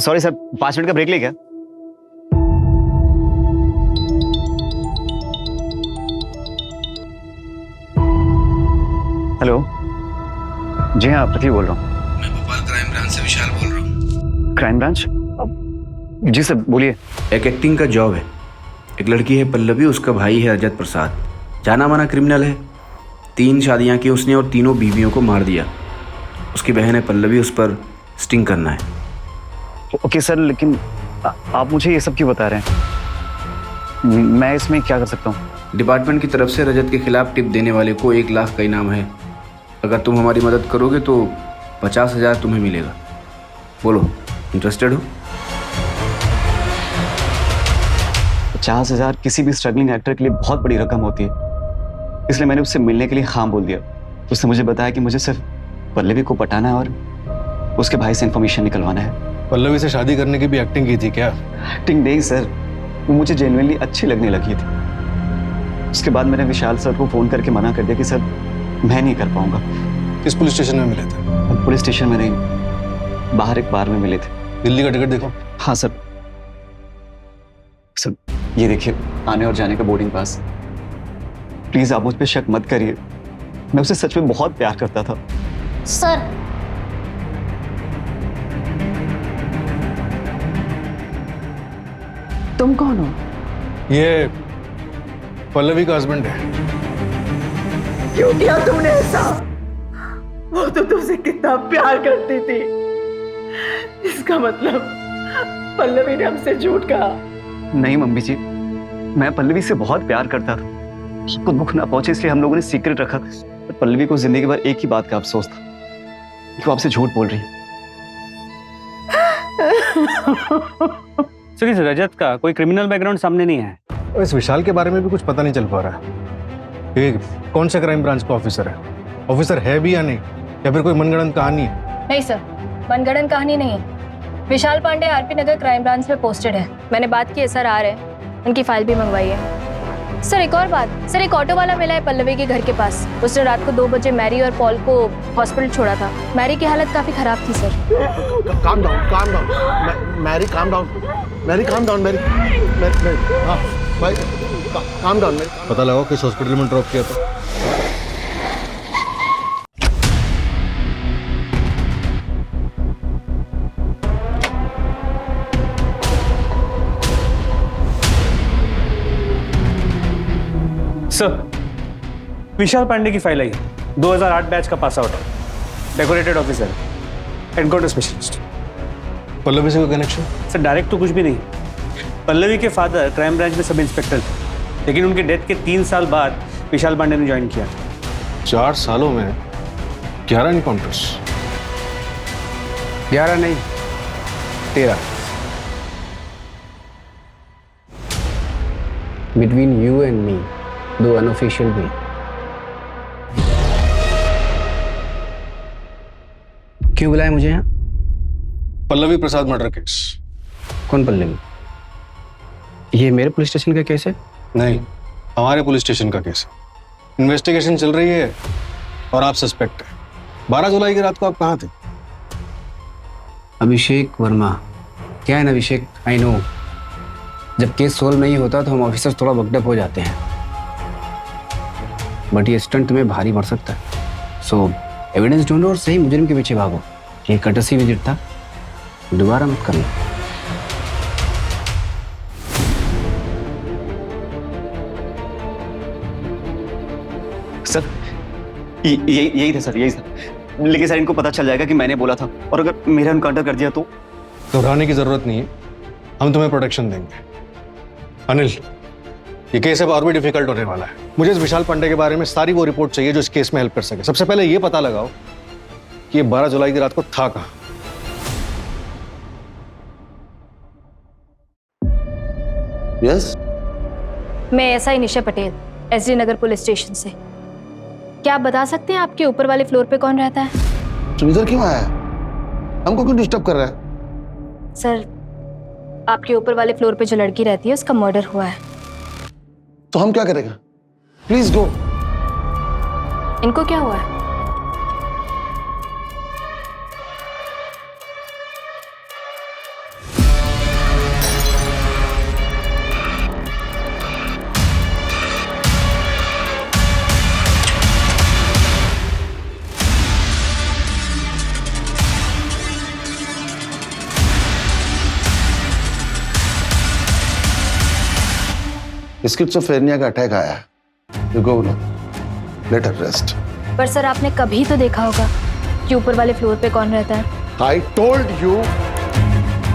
सॉरी सर, 5 मिनट का ब्रेक ले गया। हेलो, जी हाँ पृथ्वी बोल रहा हूँ। मैं भोपाल क्राइम ब्रांच से विशाल बोल रहा हूँ। Crime branch? जी सर बोलिए। एक एक्टिंग का जॉब है। एक लड़की है पल्लवी, उसका भाई है रजत प्रसाद, जाना माना क्रिमिनल है। 3 शादियां की उसने और तीनों बीवियों को मार दिया। उसकी बहन है पल्लवी, उस पर स्टिंग करना है। ओके सर, लेकिन आप मुझे ये सब क्यों बता रहे हैं? मैं इसमें क्या कर सकता हूँ? डिपार्टमेंट की तरफ से रजत के खिलाफ टिप देने वाले को 1 लाख का इनाम है। अगर तुम हमारी मदद करोगे तो 50,000 तुम्हें मिलेगा। बोलो, इंटरेस्टेड हो? 50,000 किसी भी स्ट्रगलिंग एक्टर के लिए बहुत बड़ी रकम होती है, इसलिए मैंने उससे मिलने के लिए हाँ बोल दिया। उसने मुझे बताया कि मुझे सिर्फ पल्लवी को पटाना है और उसके भाई से इंफॉर्मेशन निकलवाना है। पल्लवी से शादी करने की भी एक्टिंग की थी क्या? एक्टिंग नहीं सर, वो मुझे जेन्युइनली अच्छी लगने लगी थी। उसके बाद मैंने विशाल सर को फोन करके मना कर दिया कि सर मैं नहीं कर पाऊंगा। किस पुलिस स्टेशन में मिले थे? पुलिस स्टेशन में नहीं, बाहर एक बार में मिले थे। दिल्ली का टिकट देखो। हाँ सर। सर ये देखिए, आने और जाने का बोर्डिंग पास। प्लीज आप मुझ पर शक मत करिए, मैं उसे सच में बहुत प्यार करता था। सर तुम कौन हो? ये पल्लवी का हस्बैंड है। क्यों किया तुमने ऐसा? वो तो तुमसे कितना प्यार करती थी। इसका मतलब पल्लवी ने हमसे झूठ कहा। नहीं मम्मी जी, मैं पल्लवी से बहुत प्यार करता था। आपको दुख ना पहुंचे इसलिए हम लोगों ने सीक्रेट रखा था। पर पल्लवी को जिंदगी भर एक ही बात का अफसोस था कि वो आपसे झूठ बोल रही है। सर इस रजत का कोई क्रिमिनल बैकग्राउंड सामने नहीं है। और इस विशाल के बारे में भी कुछ पता नहीं चल पा रहा है। ये कौन से क्राइम ब्रांच का ऑफिसर है? ऑफिसर है भी या नहीं, या फिर कोई मनगढ़ंत कहानी है? नहीं सर, मनगढ़ंत कहानी नहीं है। विशाल पांडे आरपी नगर क्राइम ब्रांच में पोस्टेड है। मैंने बात की है, सर आ रहे हैं, उनकी फाइल भी मंगवाई है। सर एक और बात, सर एक ऑटो वाला मिला है पल्लवी के घर के पास। उसने रात को 2 बजे मैरी और पॉल को हॉस्पिटल छोड़ा था। मैरी की हालत काफी खराब थी sir. Calm down Mary, calm down Mary, calm down Mary, हाँ भाई काम डाउन मैरी। पता लगाओ किस हॉस्पिटल में ड्रॉप किया था। सर विशाल पांडे की फाइल आई है। 2008 बैच का पास आउट है, decorated officer, encounter specialist. Pallavi से कोई कनेक्शन? सर डायरेक्ट तो कुछ भी नहीं। पल्लवी के फादर क्राइम ब्रांच में सब इंस्पेक्टर थे, लेकिन उनके डेथ के 3 साल बाद विशाल पांडे ने ज्वाइन किया। 4 सालों में 11 एनकाउंटर्स? 11 नहीं, 13। बिटवीन यू एंड मी, दो अनऑफिशियल भी। क्यों बुलाया मुझे यहाँ? पल्लवी प्रसाद मर्डर केस। कौन पल्लवी? ये मेरे पुलिस स्टेशन का केस है? नहीं, हमारे पुलिस स्टेशन का केस है। इन्वेस्टिगेशन चल रही है और आप सस्पेक्ट है। 12 जुलाई की रात को आप कहाँ थे? अभिषेक वर्मा। क्या है ना अभिषेक, आई नो, जब केस सोल्व नहीं होता तो हम ऑफिसर्स थोड़ा वक्डअप हो जाते हैं, बट ये स्टंट तुम्हें भारी पड़ सकता है। सो एविडेंस ढूंढो और सही मुजरिम के पीछे भागो। ये कटसी विजिट था, दोबारा मत करना। सर यही था सर, यही था। लेकिन सर इनको पता चल जाएगा कि मैंने बोला था, और अगर मेरा एनकाउंटर कर दिया तो घबराने की जरूरत नहीं है, हम तुम्हें प्रोटेक्शन देंगे। अनिल, ये केस अब और भी डिफिकल्ट होने वाला है। मुझे इस विशाल पांडे के बारे में सारी वो रिपोर्ट चाहिए जो इस केस में हेल्प कर सके। सबसे पहले ये पता लगाओ कि ये 12 जुलाई की रात को था कहाँ। यस, मैं एसआई निशा पटेल, एसडी नगर पुलिस स्टेशन से। क्या आप बता सकते हैं आपके ऊपर वाले फ्लोर पे कौन रहता है? तुम इधर क्यों आया? हमको क्यों डिस्टर्ब कर रहा है? सर, आपके ऊपर वाले फ्लोर पे जो लड़की रहती है उसका मर्डर हुआ है। तो हम क्या करेंगे? Please go. इनको क्या हुआ है? स्किज़ोफ्रेनिया का अटैक आया है। You go no, let her rest. पर सर, आपने कभी तो देखा होगा कि ऊपर वाले फ्लोर पे कौन रहता है। आई टोल्ड यू,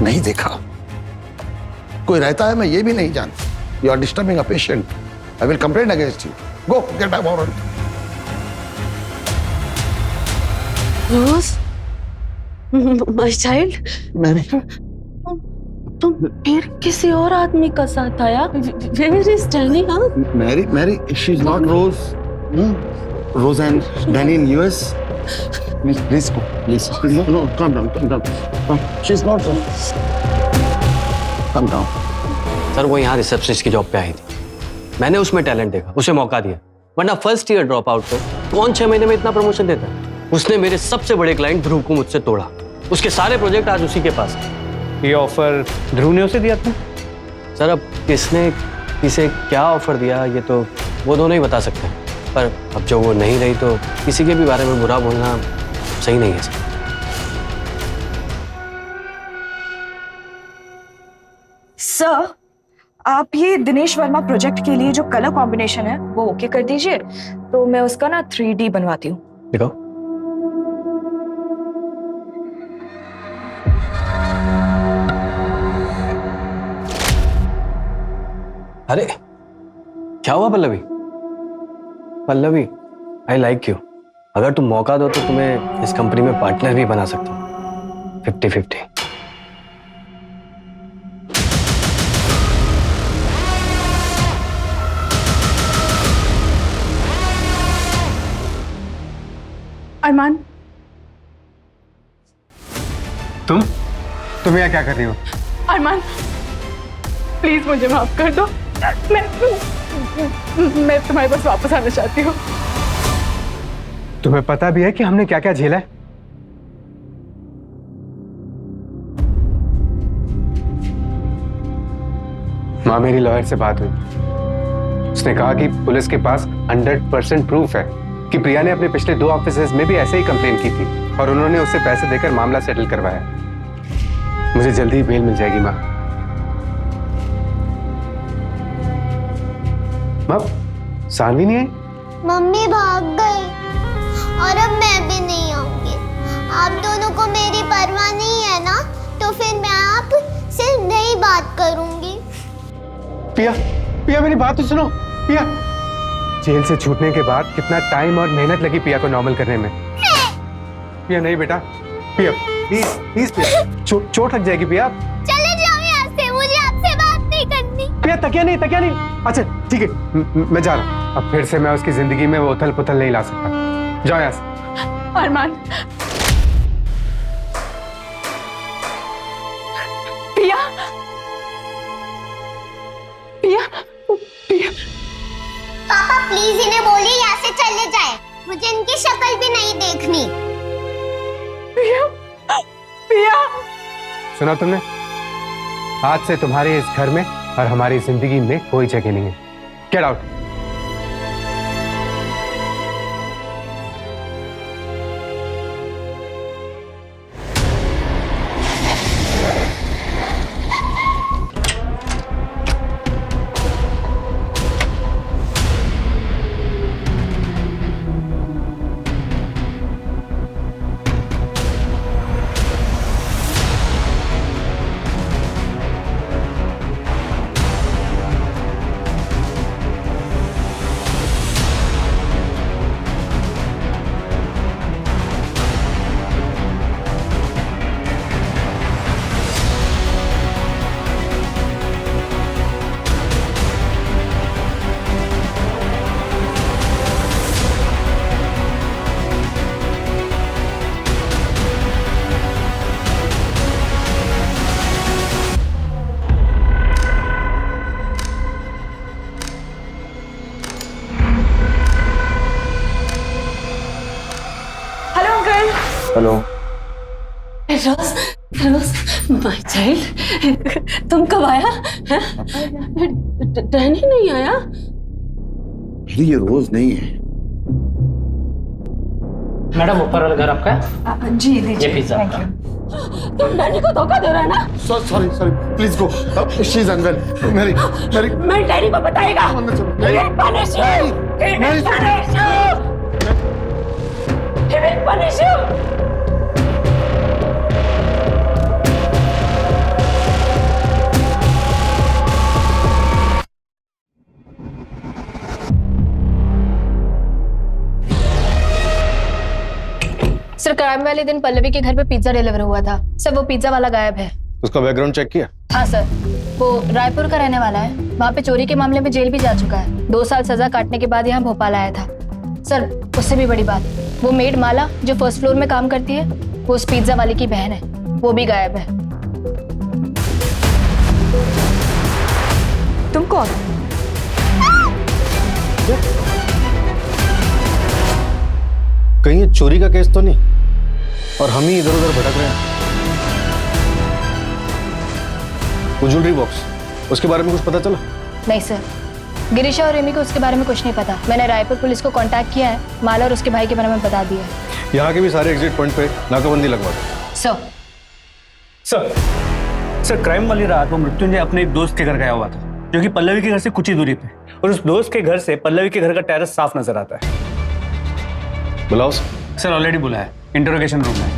नहीं देखा। कोई रहता है मैं ये भी नहीं जानता। You are disturbing a patient. I will complain against you. Go get back warrant. Rose, my child, Mary, तुम फिर किसी और आदमी का साथ आया? Where is Danny, huh? Mary, she is not Rose. Rose and Danny in US. Please go, please. No, calm down. She is not Rose. Calm down. Sir, वो यहाँ रिसेप्शनिस्ट की जॉब पे आई थी। मैंने उसमें टैलेंट देखा, उसे मौका दिया। वरना फर्स्ट ईयर ड्रॉप आउट को कौन 6 महीने में इतना प्रमोशन देता है? उसने मेरे सबसे बड़े क्लाइंट ध्रुव को मुझसे तोड़ा। उसके सारे प्रोजेक्ट आज उसी के पास हैं। ये ऑफर ध्रुव ने उसे दिया था? सर, अब किसने किसे क्या ऑफर दिया ये तो वो दोनों ही बता सकते हैं, पर अब जो वो नहीं रही तो किसी के भी बारे में बुरा बोलना सही नहीं है सर। सर, आप ये दिनेश वर्मा प्रोजेक्ट के लिए जो कलर कॉम्बिनेशन है वो ओके कर दीजिए, तो मैं उसका ना 3D बनवाती हूँ। दिखाओ। अरे क्या हुआ Pallavi? Pallavi, I like you. अगर तुम मौका दो तो तुम्हें इस कंपनी में पार्टनर भी बना सकता हूँ। 50-50। अरमान, तुम यहाँ क्या कर रही हो? अरमान, प्लीज मुझे माफ कर दो। मैं तुम्हारे पास वापस आना चाहती हूँ। तुम्हें पता भी है कि हमने क्या क्या झेला है? माँ, मेरी लॉयर से बात हुई। उसने कहा कि पुलिस के पास 100% प्रूफ है कि प्रिया ने अपने पिछले 2 ऑफिसेज में भी ऐसे ही कंप्लेन की थी और उन्होंने उससे पैसे देकर मामला सेटल करवाया। मुझे जल्दी ही बेल मिल जाएगी माँ। माँ, सानवी नहीं आई? मम्मी भाग गई और अब मैं भी नहीं आऊंगी। आप दोनों को मेरी परवाह नहीं है ना, तो फिर मैं आप से नहीं बात करूंगी। पिया, मेरी बात तो सुनो। पिया, जेल से छूटने के बाद कितना टाइम और मेहनत लगी पिया को नॉर्मल करने में। पिया नहीं बेटा, पिया प्लीज पिया, चोट लग जाएगी पिया। चले जाओ यहाँ से, मुझे आपसे बात नहीं करनी। पिया, तकिया नहीं अच्छा ठीक है, मैं जा रहा हूँ। अब फिर से मैं उसकी जिंदगी में वो उथल पुथल नहीं ला सकता। जाओ यहाँ से। अरमान, पिया, पिया, पिया। पापा प्लीज इन्हें बोलिए यहाँ से चले जाए, मुझे इनकी शक्ल भी नहीं देखनी। पिया, पिया। सुना तुमने? आज से तुम्हारे इस घर में और हमारी जिंदगी में कोई जगह नहीं है। Get out. Hello. Rose, Rose, my child, तुम कब आया? डैनी नहीं आया? ये रोज नहीं है। मैडम ऊपर वाला घर आपका है? जी दीजिए। ये पिज्जा आपका। तुम डैनी को धोखा दे रहा है ना? Sorry sorry, please go. She is unwell. मेरी मेरी मैं डैनी को बताएगा। सर क्राइम वाले दिन पल्लवी के घर पे पिज्जा डिलीवर हुआ था सर। वो पिज्जा वाला गायब है। उसका बैकग्राउंड चेक किया? हाँ सर, वो रायपुर का रहने वाला है। वहाँ पे चोरी के मामले में जेल भी जा चुका है। 2 साल सजा काटने के बाद यहाँ भोपाल आया था। सर उससे भी बड़ी बात, वो मेड माला जो फर्स्ट फ्लोर में काम करती है, वो उस पिज्जा वाले की बहन है, वो भी गायब है। तुम कौन? कहीं ये चोरी का केस तो नहीं और हम ही इधर उधर भटक रहे हैं? वो ज्वेलरी बॉक्स, उसके बारे में कुछ पता चला? नहीं सर, गिरीशा और रेमी को उसके बारे में कुछ नहीं पता। मैंने रायपुर पुलिस को कांटेक्ट किया है, माला और उसके भाई के बारे में बता दिया है। यहाँ के भी सारे एग्जिट पॉइंट पे नाकाबंदी लगवा दो। सर क्राइम वाली रात वो मृत्युंजय अपने एक दोस्त के घर गया हुआ था, जो कि पल्लवी के घर से कुछ ही दूरी पे, और उस दोस्त के घर से पल्लवी के घर का टेरेस साफ नजर आता है। बुलाओ सर। ऑलरेडी बुलाया, इंटरोगेशन रूम में।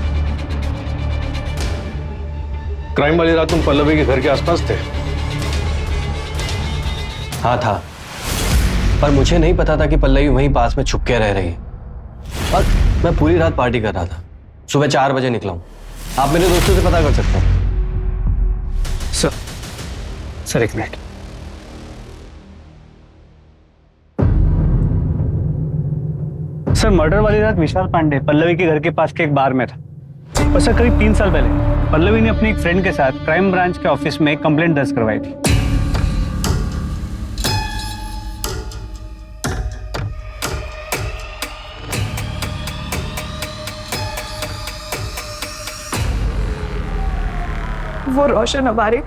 क्राइम वाली रात तुम पल्लवी के घर के आसपास थे? हाँ था, पर मुझे नहीं पता था कि पल्लवी वहीं पास में छुप के रह रही है। और मैं पूरी रात पार्टी कर रहा था। सुबह 4 बजे निकला हूं। आप मेरे दोस्तों से पता कर सकते हैं। सर एक मिनट। सर मर्डर वाली रात विशाल पांडे पल्लवी के घर के पास के एक बार में था। और सर करीब 3 साल पहले पल्लवी ने अपनी एक फ्रेंड के साथ क्राइम ब्रांच के ऑफिस में एक कंप्लेंट दर्ज करवाई थी। वो रोशन हमारे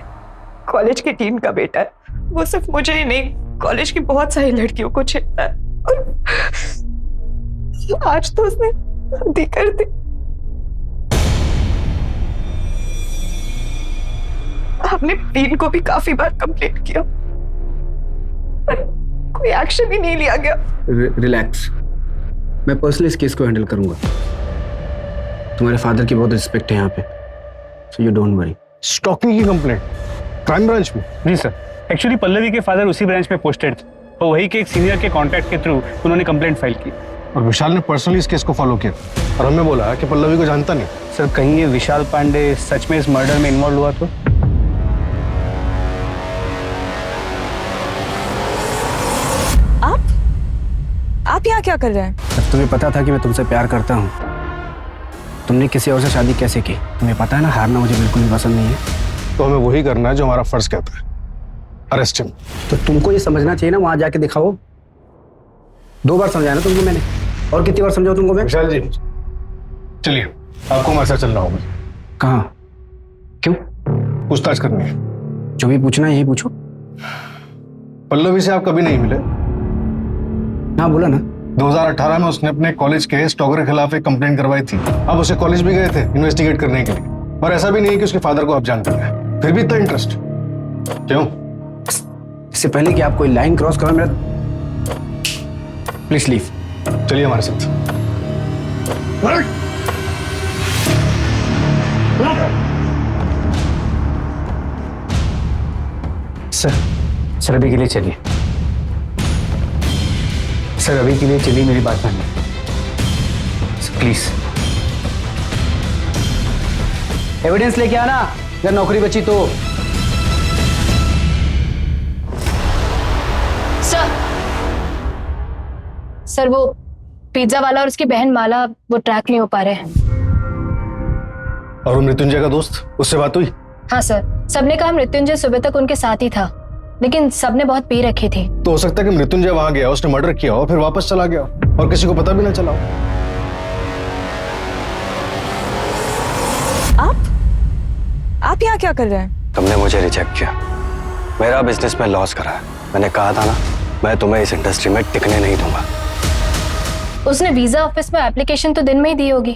कॉलेज की टीम का बेटा है। वो सिर्फ मुझे ही नहीं, कॉलेज की बहुत सारी लड़कियों को छेड़ता है। और आज तो उसने शादी कर दी। हमने टीम को भी काफी बार कंप्लेंट किया, पर कोई एक्शन ही नहीं लिया गया। रिलैक्स, मैं पर्सनली इस केस को हैंडल करूंगा। तुम्हारे फादर की बहुत रिस्पेक्ट है यहाँ पे, so you don't worry. Stalking की कंप्लेंट क्राइम ब्रांच में? जी सर, एक्चुअली पल्लवी के फादर उसी ब्रांच में पोस्टेड थे, तो वही के एक सीनियर के कॉन्टैक्ट के थ्रू उन्होंने कंप्लेंट फाइल की। और विशाल ने पर्सनली इस केस को फॉलो किया और हमें बोला कि पल्लवी को जानता नहीं। सर कहीं ये विशाल पांडे सच में इस मर्डर में इन्वॉल्व हुआ तो? यहाँ क्या कर रहे हैं? जब तुम्हें पता था कि मैं तुमसे प्यार करता हूँ, तुमने किसी और से शादी कैसे की? तुम्हें पता है ना, हारना मुझे बिल्कुल भी पसंद नहीं है। तो हमें वही करना है जो हमारा फर्ज कहता है, अरेस्ट हिम। तो तुमको ये समझना चाहिए ना, वहां जाके दिखाओ। 2 बार समझाया ना तुमको मैंने, और कितनी बार समझाऊं तुमको मैं? विशाल जी चलिए, आपको हमारे साथ चलना होगा। कहाँ? क्यों? पूछताछ करनी है। जो भी पूछना है यही पूछो। पल्लवी से आप कभी नहीं मिले? हाँ बोला ना। 2018 में उसने अपने कॉलेज के स्टॉकर के खिलाफ एक कंप्लेंट करवाई थी। आप उसे कॉलेज भी गए थे इन्वेस्टिगेट करने के लिए, और ऐसा भी नहीं है कि उसके फादर को आप जानते हैं, फिर भी इतना इंटरेस्ट क्यों? इससे पहले कि आप कोई लाइन क्रॉस करो मेरा, प्लीज लीव। चलिए हमारे साथ। सर अभी के लिए चलिए। सर अभी के लिए चलिए, मेरी बात मानिए प्लीज। एविडेंस लेके आना अगर नौकरी बची तो। सर वो पिज्जा वाला और उसकी बहन माला वो ट्रैक नहीं हो पा रहे हैं। और वो मृत्युंजय का दोस्त, उससे बात हुई? हाँ सर, सबने कहा मृत्युंजय सुबह तक उनके साथ ही था, लेकिन सबने बहुत पी रखी थी। तो हो सकता है कि मृत्युंजय वहां गया, उसने मर्डर किया और फिर वापस चला गया और किसी को पता भी ना चला। आप यहाँ क्या कर रहे हैं? तुमने मुझे रिजेक्ट किया, मेरा बिजनेस में लॉस करा है। मैंने कहा था ना, मैं तुम्हें इस इंडस्ट्री में टिकने नहीं दूंगा। उसने वीजा ऑफिस में एप्लीकेशन तो दिन में ही दी होगी।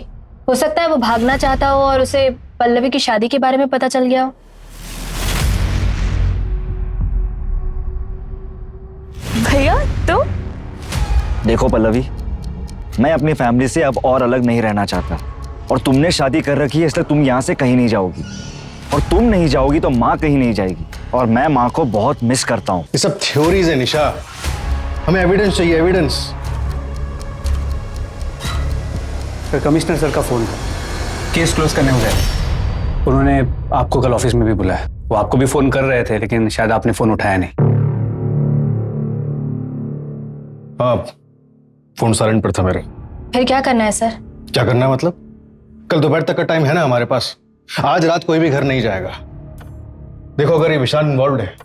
हो सकता है वो भागना चाहता हो और उसे पल्लवी की शादी के बारे में पता चल गया हो। भैया तो देखो पल्लवी, मैं अपनी फैमिली से अब और अलग नहीं रहना चाहता, और तुमने शादी कर रखी है इसलिए तुम यहाँ से कहीं नहीं जाओगी, और तुम नहीं जाओगी तो माँ कहीं नहीं जाएगी, और मैं माँ को बहुत मिस करता हूँ। ये सब थ्योरीज है निशा, हमें एविडेंस चाहिए, एविडेंस। सर कमिश्नर सर का फोन था, केस क्लोज करने हो गए। उन्होंने आपको कल ऑफिस में भी बुलाया। वो आपको भी फोन कर रहे थे, लेकिन शायद आपने फोन उठाया नहीं। हाँ, फोन साइलेंट पर था मेरे। फिर क्या करना है सर? क्या करना है मतलब? कल दोपहर तक का टाइम है ना हमारे पास। आज रात कोई भी घर नहीं जाएगा। देखो, अगर ये विशाल इन्वॉल्व है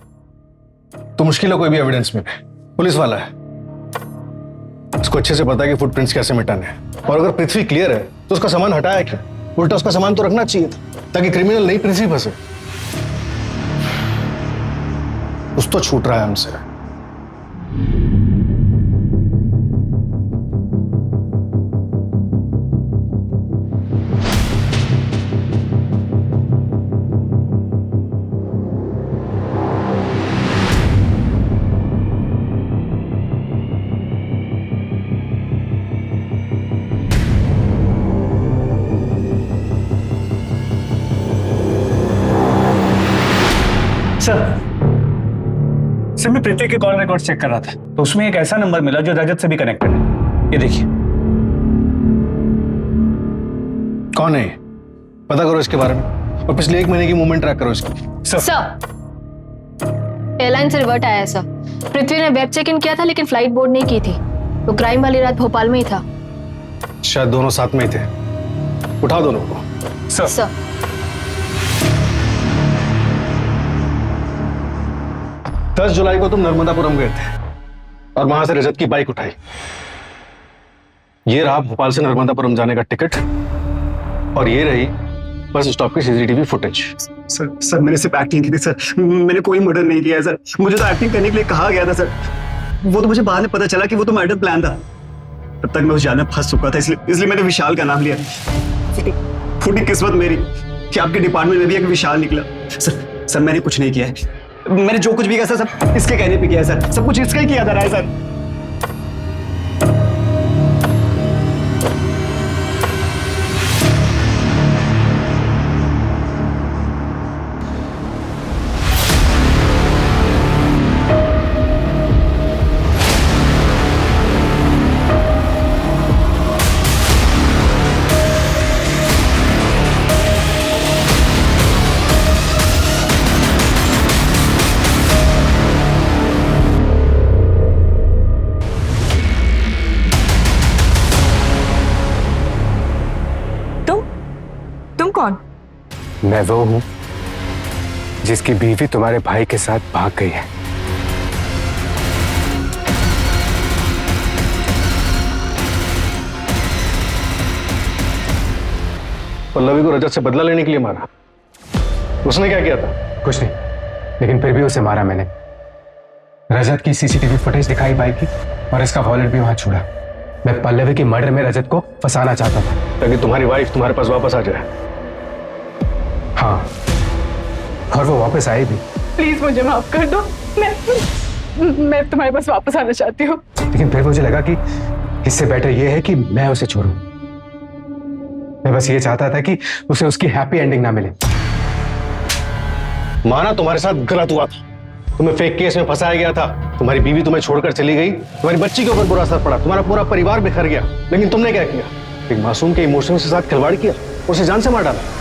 तो मुश्किल है कोई भी एविडेंस में। पुलिस वाला है, उसको अच्छे से पता है कि फुटप्रिंट्स कैसे मिटाने हैं। और अगर पृथ्वी क्लियर है तो उसका सामान हटाया क्यों? उल्टा उसका सामान तो रखना चाहिए था ताकि क्रिमिनल नहीं पृथ्वी फंसे। कुछ तो छूट रहा है हमसे। सर मैं पृथ्वी के कॉल रिकॉर्ड चेक कर रहा था, तो उसमें एक ऐसा नंबर मिला जो रजत से भी कनेक्टेड है। ये देखिए। कौन है? पता करो इसके बारे में, और पिछले 1 महीने की मूवमेंट ट्रैक करो इसकी। सर एयरलाइन से रिवर्ट आया सर। पृथ्वी ने वेब चेक इन किया था लेकिन फ्लाइट बोर्ड नहीं की थी। वो क्राइम वाली रात भोपाल में ही था। शायद दोनों साथ में ही थे। उठाओ दोनों को। सर 10 जुलाई को तुम नर्मदापुरम गए थे और वहां से रजत की बाइक उठाई। ये रहा भोपाल से नर्मदापुरम जाने का टिकट, और ये रही बस स्टॉप की सीसीटीवी फुटेज। सर मैंने सिर्फ एक्टिंग की थी सर, मैंने कोई मर्डर नहीं किया है सर। मुझे तो एक्टिंग करने के लिए कहा गया था सर। वो तो मुझे बाद में पता चला कि वो तो मर्डर प्लान था। तब तक मैं उस जाल में फंस चुका था, इसलिए मैंने विशाल का नाम लिया। फूटी किस्मत मेरी कि आपके डिपार्टमेंट में भी एक विशाल निकला। सर मैंने कुछ नहीं किया है। मैंने जो कुछ भी किया सर सब इसके कहने पे किया है सर। सब कुछ इसका ही किया जा रहा है सर। मैं वो हूं जिसकी बीवी तुम्हारे भाई के साथ भाग गई है। पल्लवी को रजत से बदला लेने के लिए मारा। उसने क्या किया था? कुछ नहीं, लेकिन फिर भी उसे मारा मैंने। रजत की सीसीटीवी फुटेज दिखाई भाई की और इसका वॉलेट भी वहां छोड़ा। मैं पल्लवी की मर्डर में रजत को फंसाना चाहता था ताकि तुम्हारी वाइफ तुम्हारे पास वापस आ जाए। हाँ, और वो वापस आई भी। प्लीज मुझे माफ कर दो, मैं तुम्हारे पास वापस आना चाहती हूँ। लेकिन फिर मुझे लगा कि इससे बेटर ये है कि मैं उसे छोड़ूं। मैं बस ये चाहता था कि उसे उसकी हैप्पी एंडिंग ना मिले। माना तुम्हारे साथ गलत हुआ था, तुम्हें फेक केस में फंसाया गया था, तुम्हारी बीवी तुम्हें छोड़कर चली गई, तुम्हारी बच्ची के ऊपर बुरा असर पड़ा, तुम्हारा पूरा परिवार बिखर गया। लेकिन तुमने क्या किया? एक मासूम के इमोशंस के साथ खिलवाड़ किया, उसे जान से मार डाला।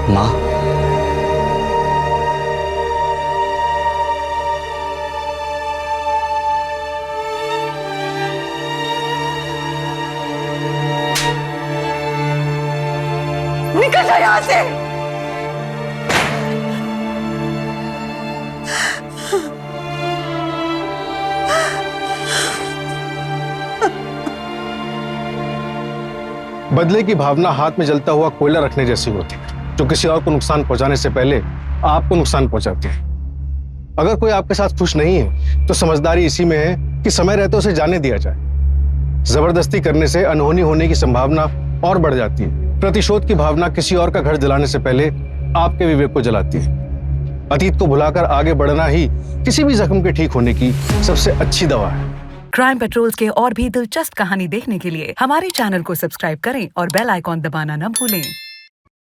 माँ, निकल जाओ यहाँ से। बदले की भावना हाथ में जलता हुआ कोयला रखने जैसी होती है, जो किसी और को नुकसान पहुंचाने से पहले आपको नुकसान पहुंचाती है। अगर कोई आपके साथ खुश नहीं है तो समझदारी इसी में है कि समय रहते उसे जाने दिया जाए। जबरदस्ती करने से अनहोनी होने की संभावना और बढ़ जाती है। प्रतिशोध की भावना किसी और का घर जलाने से पहले आपके विवेक को जलाती है। अतीत को भुलाकर आगे बढ़ना ही किसी भी जख्म के ठीक होने की सबसे अच्छी दवा है। क्राइम पेट्रोल्स के और भी दिलचस्प कहानी देखने के लिए हमारे चैनल को सब्सक्राइब करें और बेल आइकॉन दबाना न भूलें।